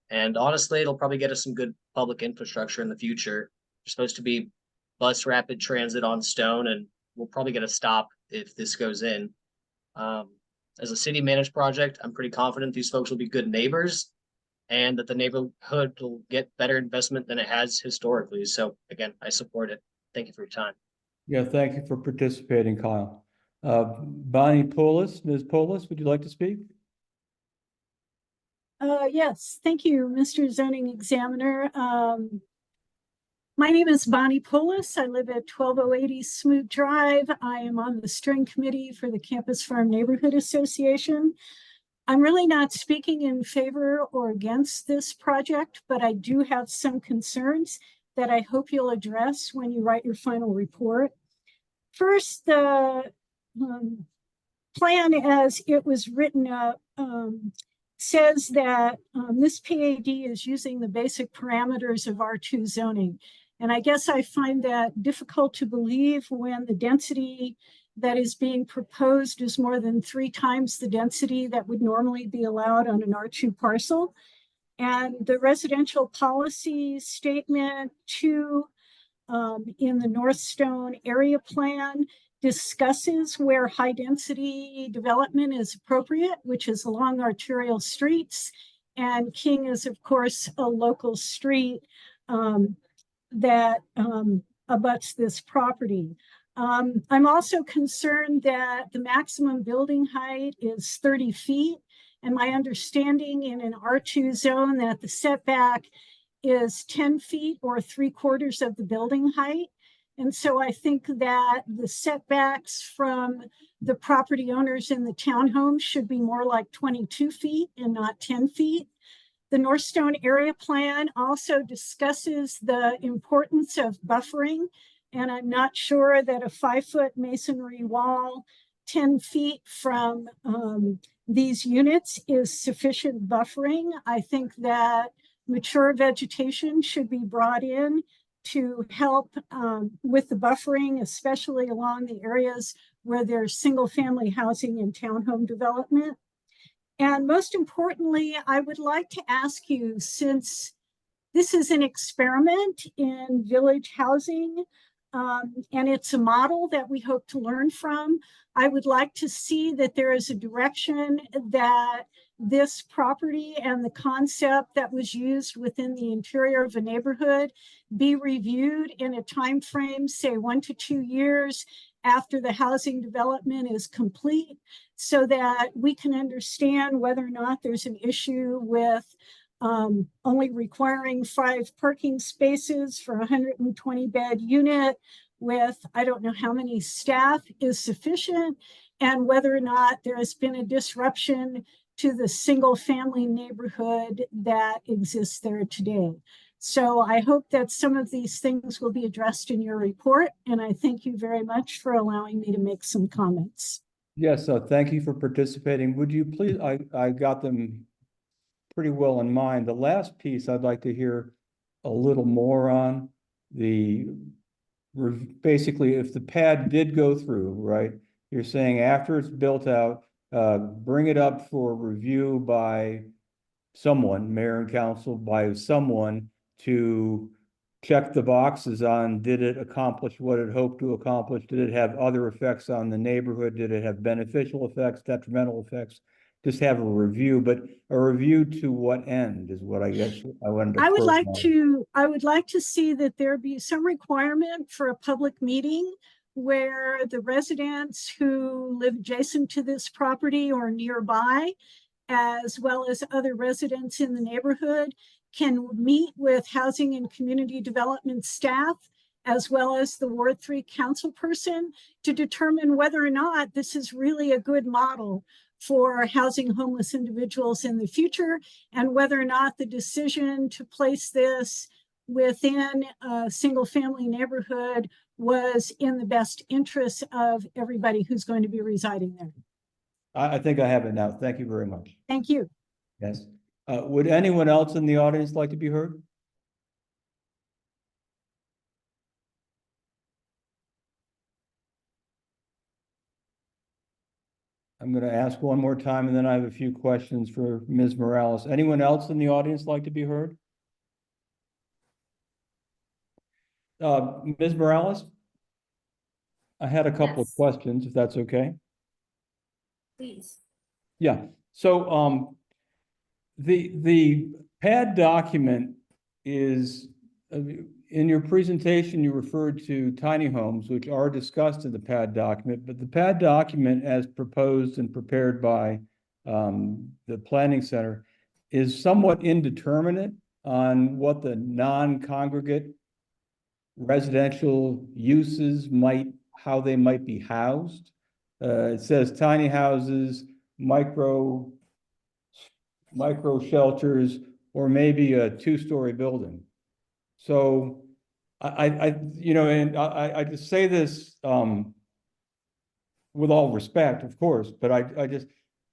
And honestly, it'll probably get us some good public infrastructure in the future. There's supposed to be bus rapid transit on Stone, and we'll probably get a stop if this goes in. As a city managed project, I'm pretty confident these folks will be good neighbors and that the neighborhood will get better investment than it has historically. So again, I support it. Thank you for your time. Yeah, thank you for participating, Kyle. Bonnie Polis, Ms. Polis, would you like to speak? Yes, thank you, Mr. Zoning Examiner. My name is Bonnie Polis. I live at 12080 East Smoot Drive. I am on the steering committee for the Campus Farm Neighborhood Association. I'm really not speaking in favor or against this project, but I do have some concerns that I hope you'll address when you write your final report. First, the plan as it was written up says that this PAD is using the basic parameters of R2 zoning. And I guess I find that difficult to believe when the density that is being proposed is more than 3 times the density that would normally be allowed on an R2 parcel. And the residential policy statement 2 in the North Stone area plan discusses where high density development is appropriate, which is along arterial streets. And King is, of course, a local street that abuts this property. I'm also concerned that the maximum building height is 30 feet. And my understanding in an R2 zone that the setback is 10 feet or 3/4 of the building height. And so I think that the setbacks from the property owners in the townhome should be more like 22 feet and not 10 feet. The North Stone area plan also discusses the importance of buffering. And I'm not sure that a 5-foot masonry wall 10 feet from these units is sufficient buffering. I think that mature vegetation should be brought in to help with the buffering, especially along the areas where there's single family housing and townhome development. And most importantly, I would like to ask you, since this is an experiment in village housing, and it's a model that we hope to learn from, I would like to see that there is a direction that this property and the concept that was used within the interior of a neighborhood be reviewed in a time frame, say 1 to 2 years after the housing development is complete, so that we can understand whether or not there's an issue with only requiring 5 parking spaces for a 120 bed unit with I don't know how many staff is sufficient, and whether or not there has been a disruption to the single family neighborhood that exists there today. So I hope that some of these things will be addressed in your report, and I thank you very much for allowing me to make some comments. Yes, thank you for participating. Would you please, I got them pretty well in mind. The last piece I'd like to hear a little more on basically if the pad did go through, right? You're saying after it's built out, bring it up for review by someone, mayor and council, by someone to check the boxes on, did it accomplish what it hoped to accomplish? Did it have other effects on the neighborhood? Did it have beneficial effects, detrimental effects? Just have a review, but a review to what end is what I guess I wanted to. I would like to see that there be some requirement for a public meeting where the residents who live adjacent to this property or nearby, as well as other residents in the neighborhood, can meet with housing and community development staff, as well as the Ward 3 council person, to determine whether or not this is really a good model for housing homeless individuals in the future, and whether or not the decision to place this within a single family neighborhood was in the best interest of everybody who's going to be residing there. I think I have it now. Thank you very much. Thank you. Yes. Would anyone else in the audience like to be heard? I'm going to ask one more time, and then I have a few questions for Ms. Morales. Anyone else in the audience like to be heard? Ms. Morales? I had a couple of Yes. questions, if that's okay. Please. Yeah, so the pad document is, in your presentation, you referred to tiny homes, which are discussed in the pad document, but the pad document as proposed and prepared by the Planning Center is somewhat indeterminate on what the non-congregate residential uses how they might be housed. It says tiny houses, micro shelters, or maybe a two-story building. So I just say this with all respect, of course, but I just,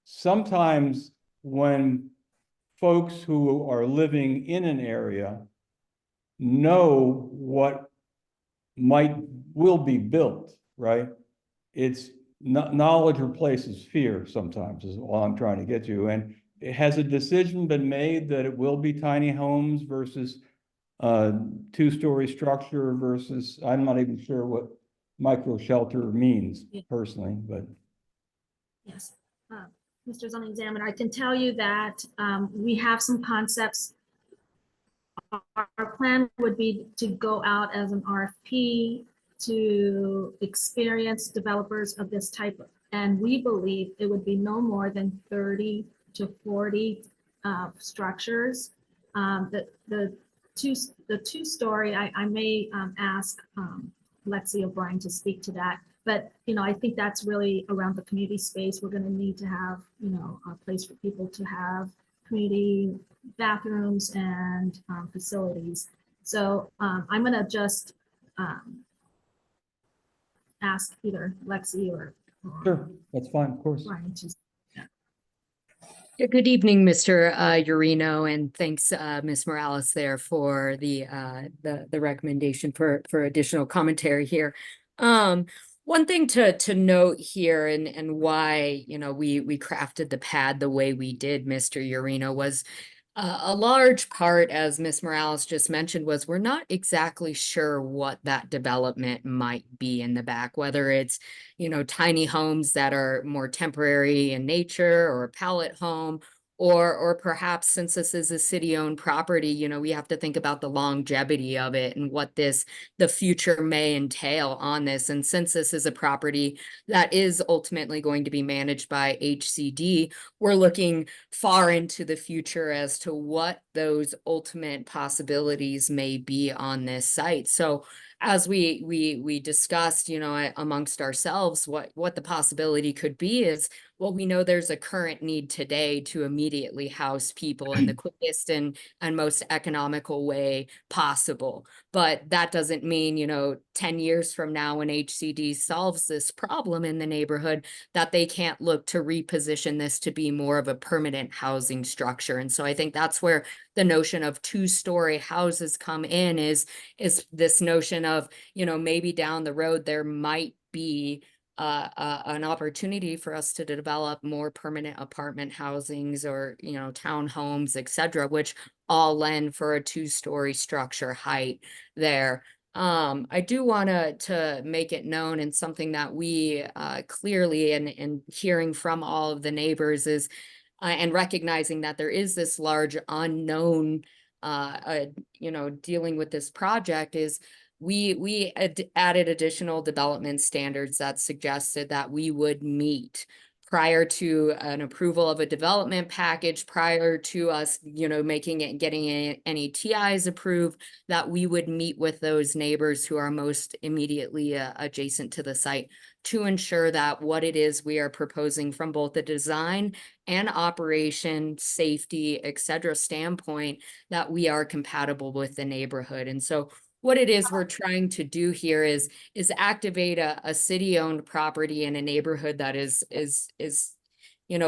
sometimes when folks who are living in an area know what will be built, right? It's knowledge replaces fear sometimes, is all I'm trying to get to. And has a decision been made that it will be tiny homes versus two-story structure versus, I'm not even sure what micro shelter means personally, but. Yes. Mr. Zoning Examiner, I can tell you that we have some concepts. Our plan would be to go out as an RFP to experienced developers of this type. And we believe it would be no more than 30 to 40 structures. The two-story, I may ask Lexi O'Brien to speak to that. But, I think that's really around the community space. We're going to need to have, a place for people to have community bathrooms and facilities. So I'm going to just ask either Lexi or Sure, that's fine, of course. Ryan to. Good evening, Mr. Urino, and thanks, Ms. Morales there for the recommendation for additional commentary here. One thing to note here and why, we crafted the pad the way we did, Mr. Urino, was a large part, as Ms. Morales just mentioned, was we're not exactly sure what that development might be in the back, whether it's, tiny homes that are more temporary in nature or a pallet home, or perhaps since this is a city-owned property, we have to think about the longevity of it and what the future may entail on this. And since this is a property that is ultimately going to be managed by HCD, we're looking far into the future as to what those ultimate possibilities may be on this site. So as we discussed, amongst ourselves, what the possibility could be is, well, we know there's a current need today to immediately house people in the quickest and most economical way possible. But that doesn't mean, 10 years from now, when HCD solves this problem in the neighborhood, that they can't look to reposition this to be more of a permanent housing structure. And so I think that's where the notion of two-story houses come in, is this notion of, maybe down the road there might be an opportunity for us to develop more permanent apartment housings or, townhomes, et cetera, which all lend for a two-story structure height there. I do want to make it known, and something that we clearly and hearing from all of the neighbors is, and recognizing that there is this large unknown, dealing with this project, is we added additional development standards that suggested that we would meet prior to an approval of a development package, prior to us, getting any TIs approved, that we would meet with those neighbors who are most immediately adjacent to the site to ensure that what it is we are proposing from both the design and operation, safety, et cetera standpoint, that we are compatible with the neighborhood. And so what it is we're trying to do here is activate a city-owned property in a neighborhood that is,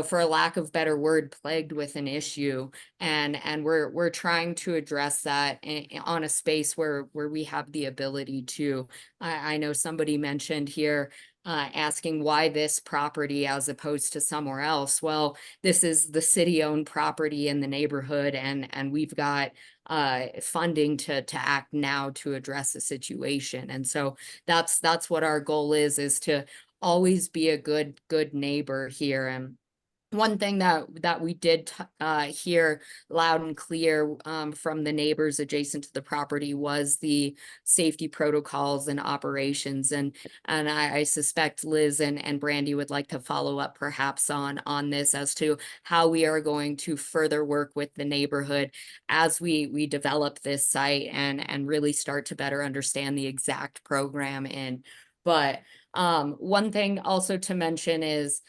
for a lack of better word, plagued with an issue. And we're trying to address that on a space where we have the ability to. I know somebody mentioned here asking why this property as opposed to somewhere else. Well, this is the city-owned property in the neighborhood, and we've got funding to act now to address the situation. And so that's what our goal is to always be a good neighbor here. And one thing that we did hear loud and clear from the neighbors adjacent to the property was the safety protocols and operations. And I suspect Liz and Brandy would like to follow up perhaps on this as to how we are going to further work with the neighborhood as we develop this site and really start to better understand the exact program in. But one thing also to mention is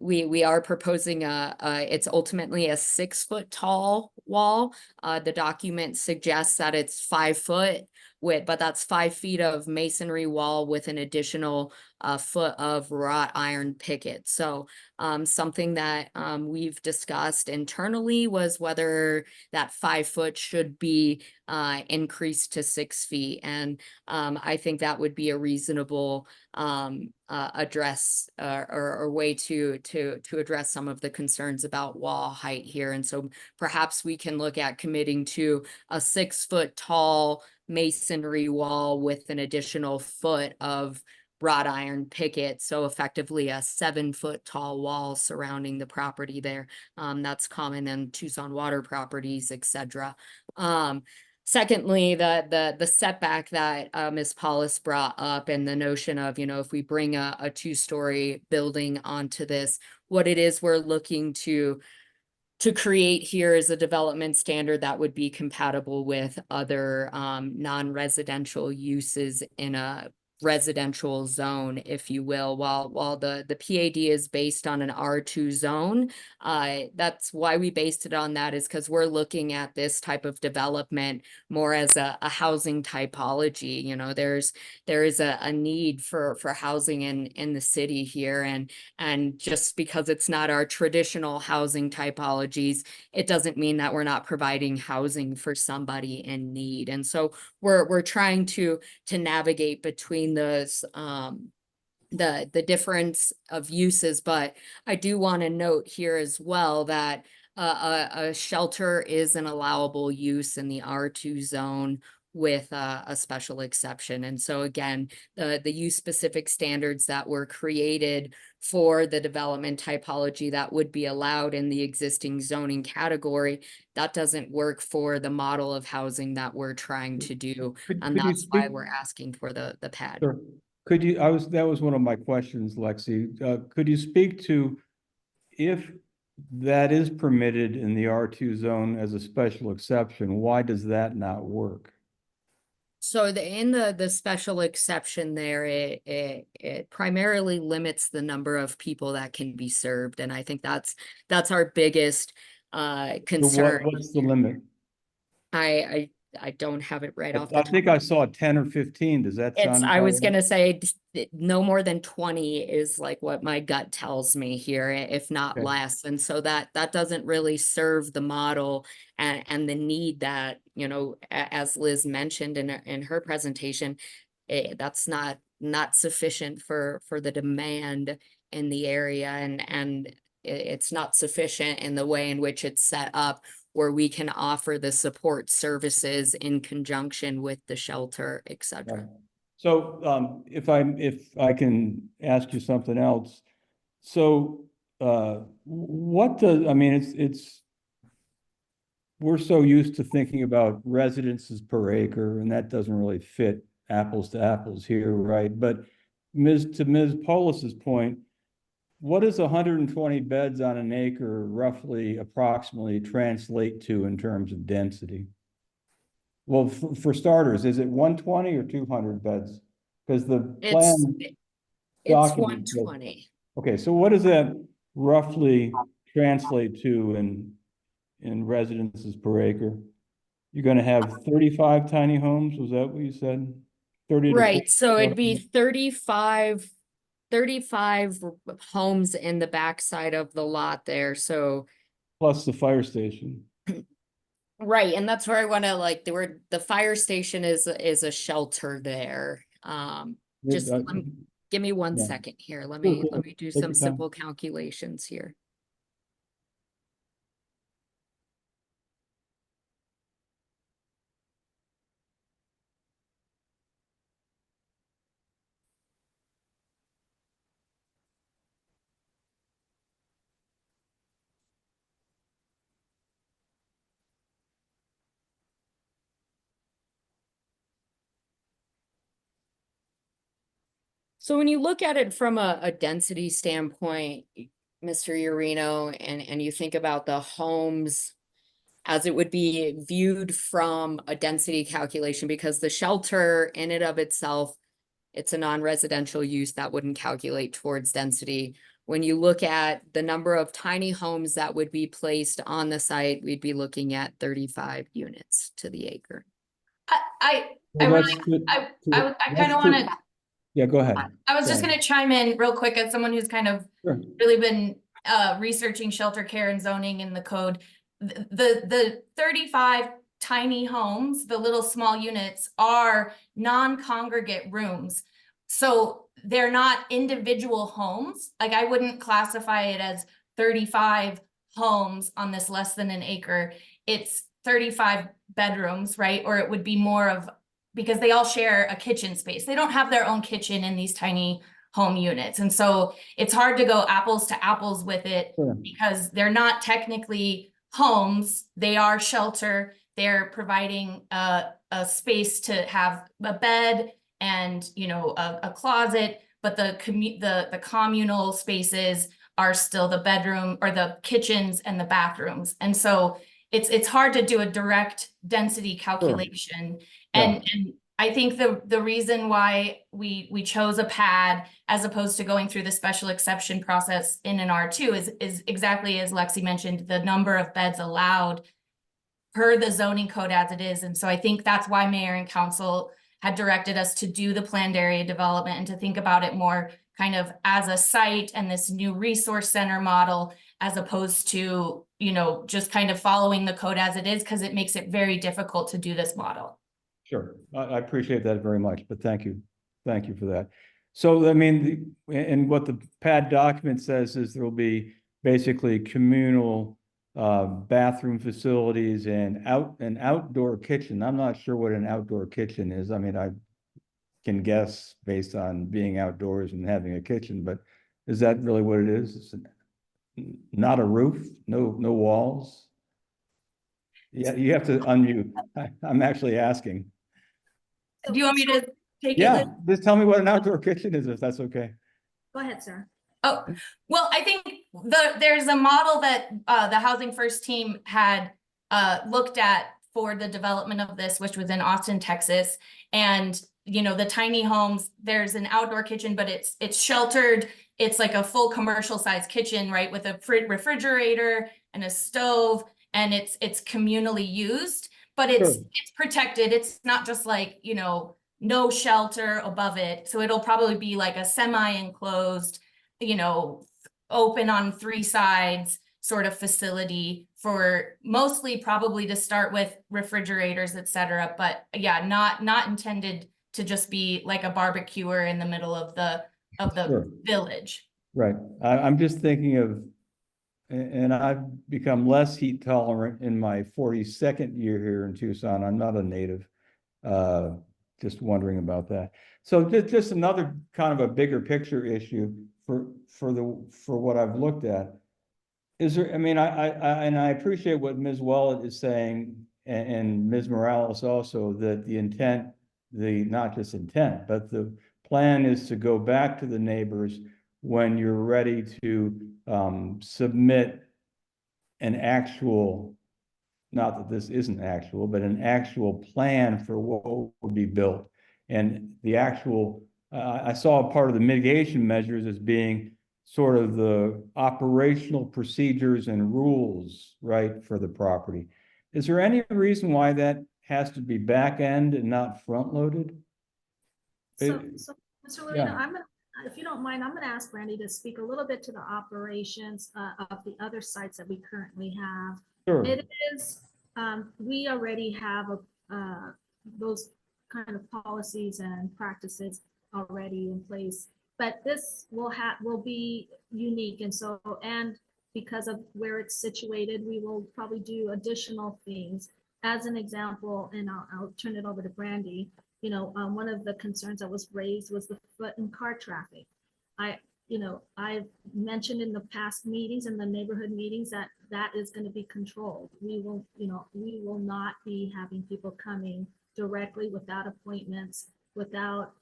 we are proposing it's ultimately a 6-foot tall wall. The document suggests that it's 5 foot width, but that's 5 feet of masonry wall with an additional foot of wrought iron picket. So something that we've discussed internally was whether that 5 foot should be increased to 6 feet. And I think that would be a reasonable address or way to address some of the concerns about wall height here. And so perhaps we can look at committing to a 6-foot tall masonry wall with an additional foot of wrought iron picket, so effectively a 7-foot tall wall surrounding the property there. That's common in Tucson water properties, etc. Secondly, the setback that Ms. Paulus brought up, and the notion of, if we bring a 2-story building onto this, what it is we're looking to create here is a development standard that would be compatible with other non-residential uses in a residential zone, if you will. While the PAD is based on an R2 zone, that's why we based it on that, is because we're looking at this type of development more as a housing typology. There is a need for housing in the city here, and just because it's not our traditional housing typologies, it doesn't mean that we're not providing housing for somebody in need. And so we're trying to navigate between those the difference of uses. But I do want to note here as well that a shelter is an allowable use in the R2 zone with a special exception. And so again, the use specific standards that were created for the development typology that would be allowed in the existing zoning category, that doesn't work for the model of housing that we're trying to do. And that's why we're asking for the pad. Sure. Could you, that was one of my questions, Lexi. Could you speak to, if that is permitted in the R2 zone as a special exception, why does that not work? So in the special exception there, it primarily limits the number of people that can be served. And I think that's our biggest concern. So what's the limit? I don't have it right off the I top. think I saw 10 or 15. Does that sound? I was going to say no more than 20 is like what my gut tells me here, if not Okay. less. And so that doesn't really serve the model and the need that, as Liz mentioned in her presentation, that's not sufficient for the demand in the area, and it's not sufficient in the way in which it's set up, where we can offer the support services in conjunction with the shelter, etc. Right. So if I can ask you something else. So what does, I mean, it's we're so used to thinking about residences per acre, and that doesn't really fit apples to apples here, right? But to Ms. Paulus's point, what does 120 beds on an acre roughly approximately translate to in terms of density? Well, for starters, is it 120 or 200 beds? Because the plan It's document says- 120. Okay, so what does that roughly translate to in residences per acre? You're going to have 35 tiny homes, was that what you said? 30 to Right, 40? so it'd be 35 homes in the backside of the lot there. So Plus the fire station. right, and that's where I want to the fire station is a shelter there. Just Give me one Yeah. second here. Let Sure, me sure. let me do Take some your time. simple calculations here. So when you look at it from a density standpoint, Mr. Urino, and you think about the homes as it would be viewed from a density calculation, because the shelter in and of itself, it's a non-residential use that wouldn't calculate towards density. When you look at the number of tiny homes that would be placed on the site, we'd be looking at 35 units to the acre. I Well, really, that's good. I kind That's of want to, good. Yeah, go ahead. I was just Sorry. going to chime in real quick as someone who's kind of Sure. really been researching shelter care and zoning in the code. The 35 tiny homes, the little small units, are non-congregate rooms. So they're not individual homes. Like, I wouldn't classify it as 35 homes on this less than an acre. It's 35 bedrooms, right? Or it would be more of, because they all share a kitchen space. They don't have their own kitchen in these tiny home units. And so it's hard to go apples to apples with it, Sure. because they're not technically homes. They are shelter. They're providing a space to have a bed and, you know, a closet, but the communal spaces are still the bedroom or the kitchens and the bathrooms. And so it's hard to do a direct density calculation. Yeah. And I think the reason why we chose a pad as opposed to going through the special exception process in an R2 is exactly as Lexi mentioned, the number of beds allowed per the zoning code as it is. And so I think that's why mayor and council had directed us to do the planned area development and to think about it more kind of as a site and this new resource center model, as opposed to, you know, just kind of following the code as it is, because it makes it very difficult to do this model. Sure, I appreciate that very much, but thank you. Thank you for that. So, I mean, and what the pad document says is there will be basically communal bathroom facilities and an outdoor kitchen. I'm not sure what an outdoor kitchen is. I mean, I can guess based on being outdoors and having a kitchen, but is that really what it is? It's not a roof, no walls? Yeah, you have to unmute. I'm actually asking. Do you want me to take it? Yeah, just tell me what an outdoor kitchen is, if that's okay. Go ahead, sir. Oh, well, I think there's a model that the Housing First team had looked at for the development of this, which was in Austin, Texas. And, you know, the tiny homes, there's an outdoor kitchen, but it's sheltered. It's like a full commercial size kitchen, right? With a refrigerator and a stove, and it's communally used, but it's protected. It's not just like, you know, no shelter above it. So it'll probably be like a semi-enclosed, you know, open on 3 sides sort of facility for mostly probably to start with refrigerators, etc. But yeah, not intended to just be like a barbecuer in the middle of the village. Right, I'm just thinking of, and I've become less heat tolerant in my 42nd year here in Tucson. I'm not a native. Just wondering about that. So just another kind of a bigger picture issue for what I've looked at. Is there, I mean, I appreciate what Ms. Willett is saying and Ms. Morales also, that the intent, not just intent, but the plan is to go back to the neighbors when you're ready to submit an actual, not that this isn't actual, but an actual plan for what would be built. And the actual, I saw part of the mitigation measures as being sort of the operational procedures and rules, right, for the property. Is there any reason why that has to be back end and not front loaded? So, Mr. Lorena, yeah. I'm gonna, if you don't mind, I'm gonna ask Randy to speak a little bit to the operations of the other sites that we currently have. Sure. It is, we already have those kind of policies and practices already in place But this will be unique, and so, and because of where it's situated, we will probably do additional things. As an example, and I'll turn it over to Brandy, you know, one of the concerns that was raised was the foot and car traffic. I've mentioned in the past meetings and the neighborhood meetings that that is going to be controlled. We will not be having people coming directly without appointments, without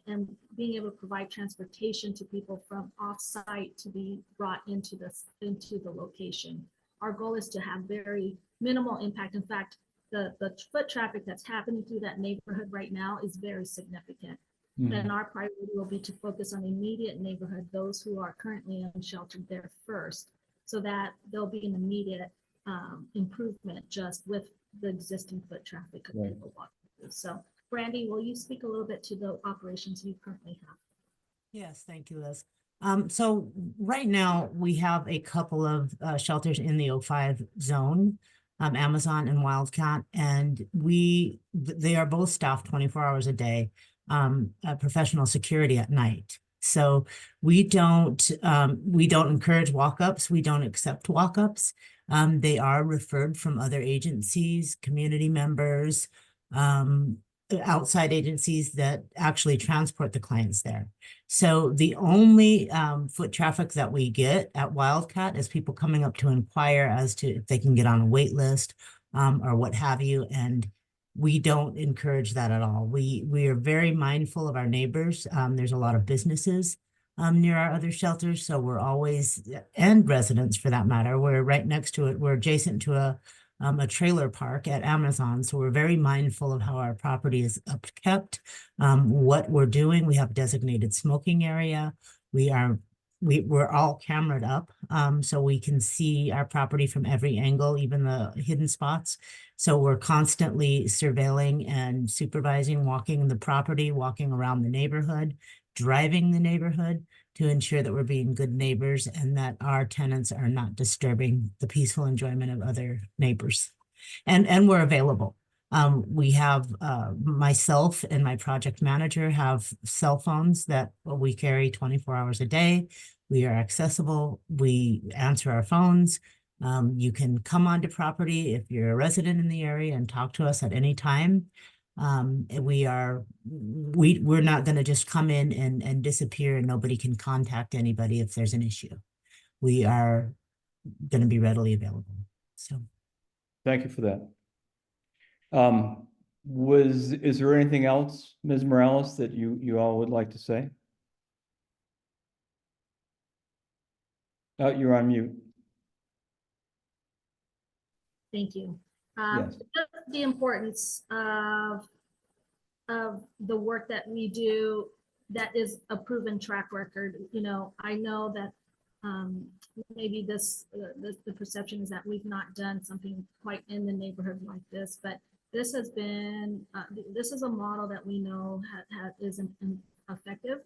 and being able to provide transportation to people from off-site to be brought into the location. Our goal is to have very minimal impact. In fact, the foot traffic that's happening through that neighborhood right now is very significant. And our priority will be to focus on immediate neighborhood, those who are currently unsheltered there first, so that there'll be an immediate improvement just with the existing foot traffic of Right. people walking through. So Brandy, will you speak a little bit to the operations you currently have? Yes, thank you, Liz. So right now we have a couple of shelters in the 05 zone, Amazon and Wildcat, and they are both staffed 24 hours a day, professional security at night. So we don't encourage walk-ups. We don't accept walk-ups. They are referred from other agencies, community members, outside agencies that actually transport the clients there. So the only foot traffic that we get at Wildcat is people coming up to inquire as to if they can get on a wait list or what have you. And we don't encourage that at all. We are very mindful of our neighbors. There's a lot of businesses near our other shelters. So we're always, and residents for that matter, we're right next to it. We're adjacent to a trailer park at Amazon. So we're very mindful of how our property is upkept, what we're doing. We have designated smoking area. We're all cameraed up, so we can see our property from every angle, even the hidden spots. So we're constantly surveilling and supervising, walking the property, walking around the neighborhood, driving the neighborhood to ensure that we're being good neighbors and that our tenants are not disturbing the peaceful enjoyment of other neighbors. And we're available. We have myself and my project manager have cell phones that we carry 24 hours a day. We are accessible. We answer our phones. You can come onto property if you're a resident in the area and talk to us at any time. We're not going to just come in and disappear and nobody can contact anybody if there's an issue. We are going to be readily available. So Thank you for that. Is there anything else, Ms. Morales, that you all would like to say? Oh, you're on mute. Thank you. Yes. Just the importance of the work that we do, that is a proven track record. You know, I know that maybe the perception is that we've not done something quite in the neighborhood like this, but this has been this is a model that we know is effective,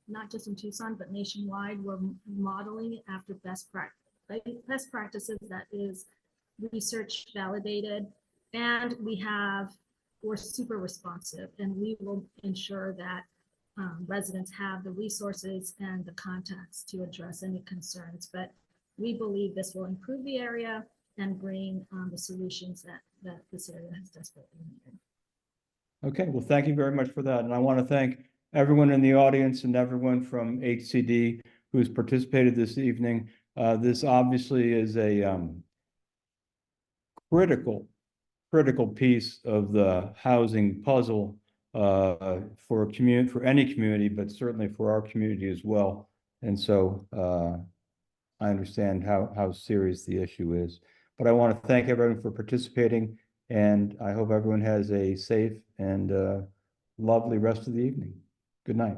not just in Tucson but nationwide. We're modeling it after best practices that is research validated, and we're super responsive, and we will ensure that residents have the resources and the contacts to address any concerns. But we believe this will improve the area and bring the solutions that this area has desperately needed. Okay, well, thank you very much for that. And I want to thank everyone in the audience and everyone from HCD who's participated this evening. This obviously is a critical piece of the housing puzzle for any community, but certainly for our community as well. And so I understand how serious the issue is. But I want to thank everyone for participating, and I hope everyone has a safe and lovely rest of the evening. Good night.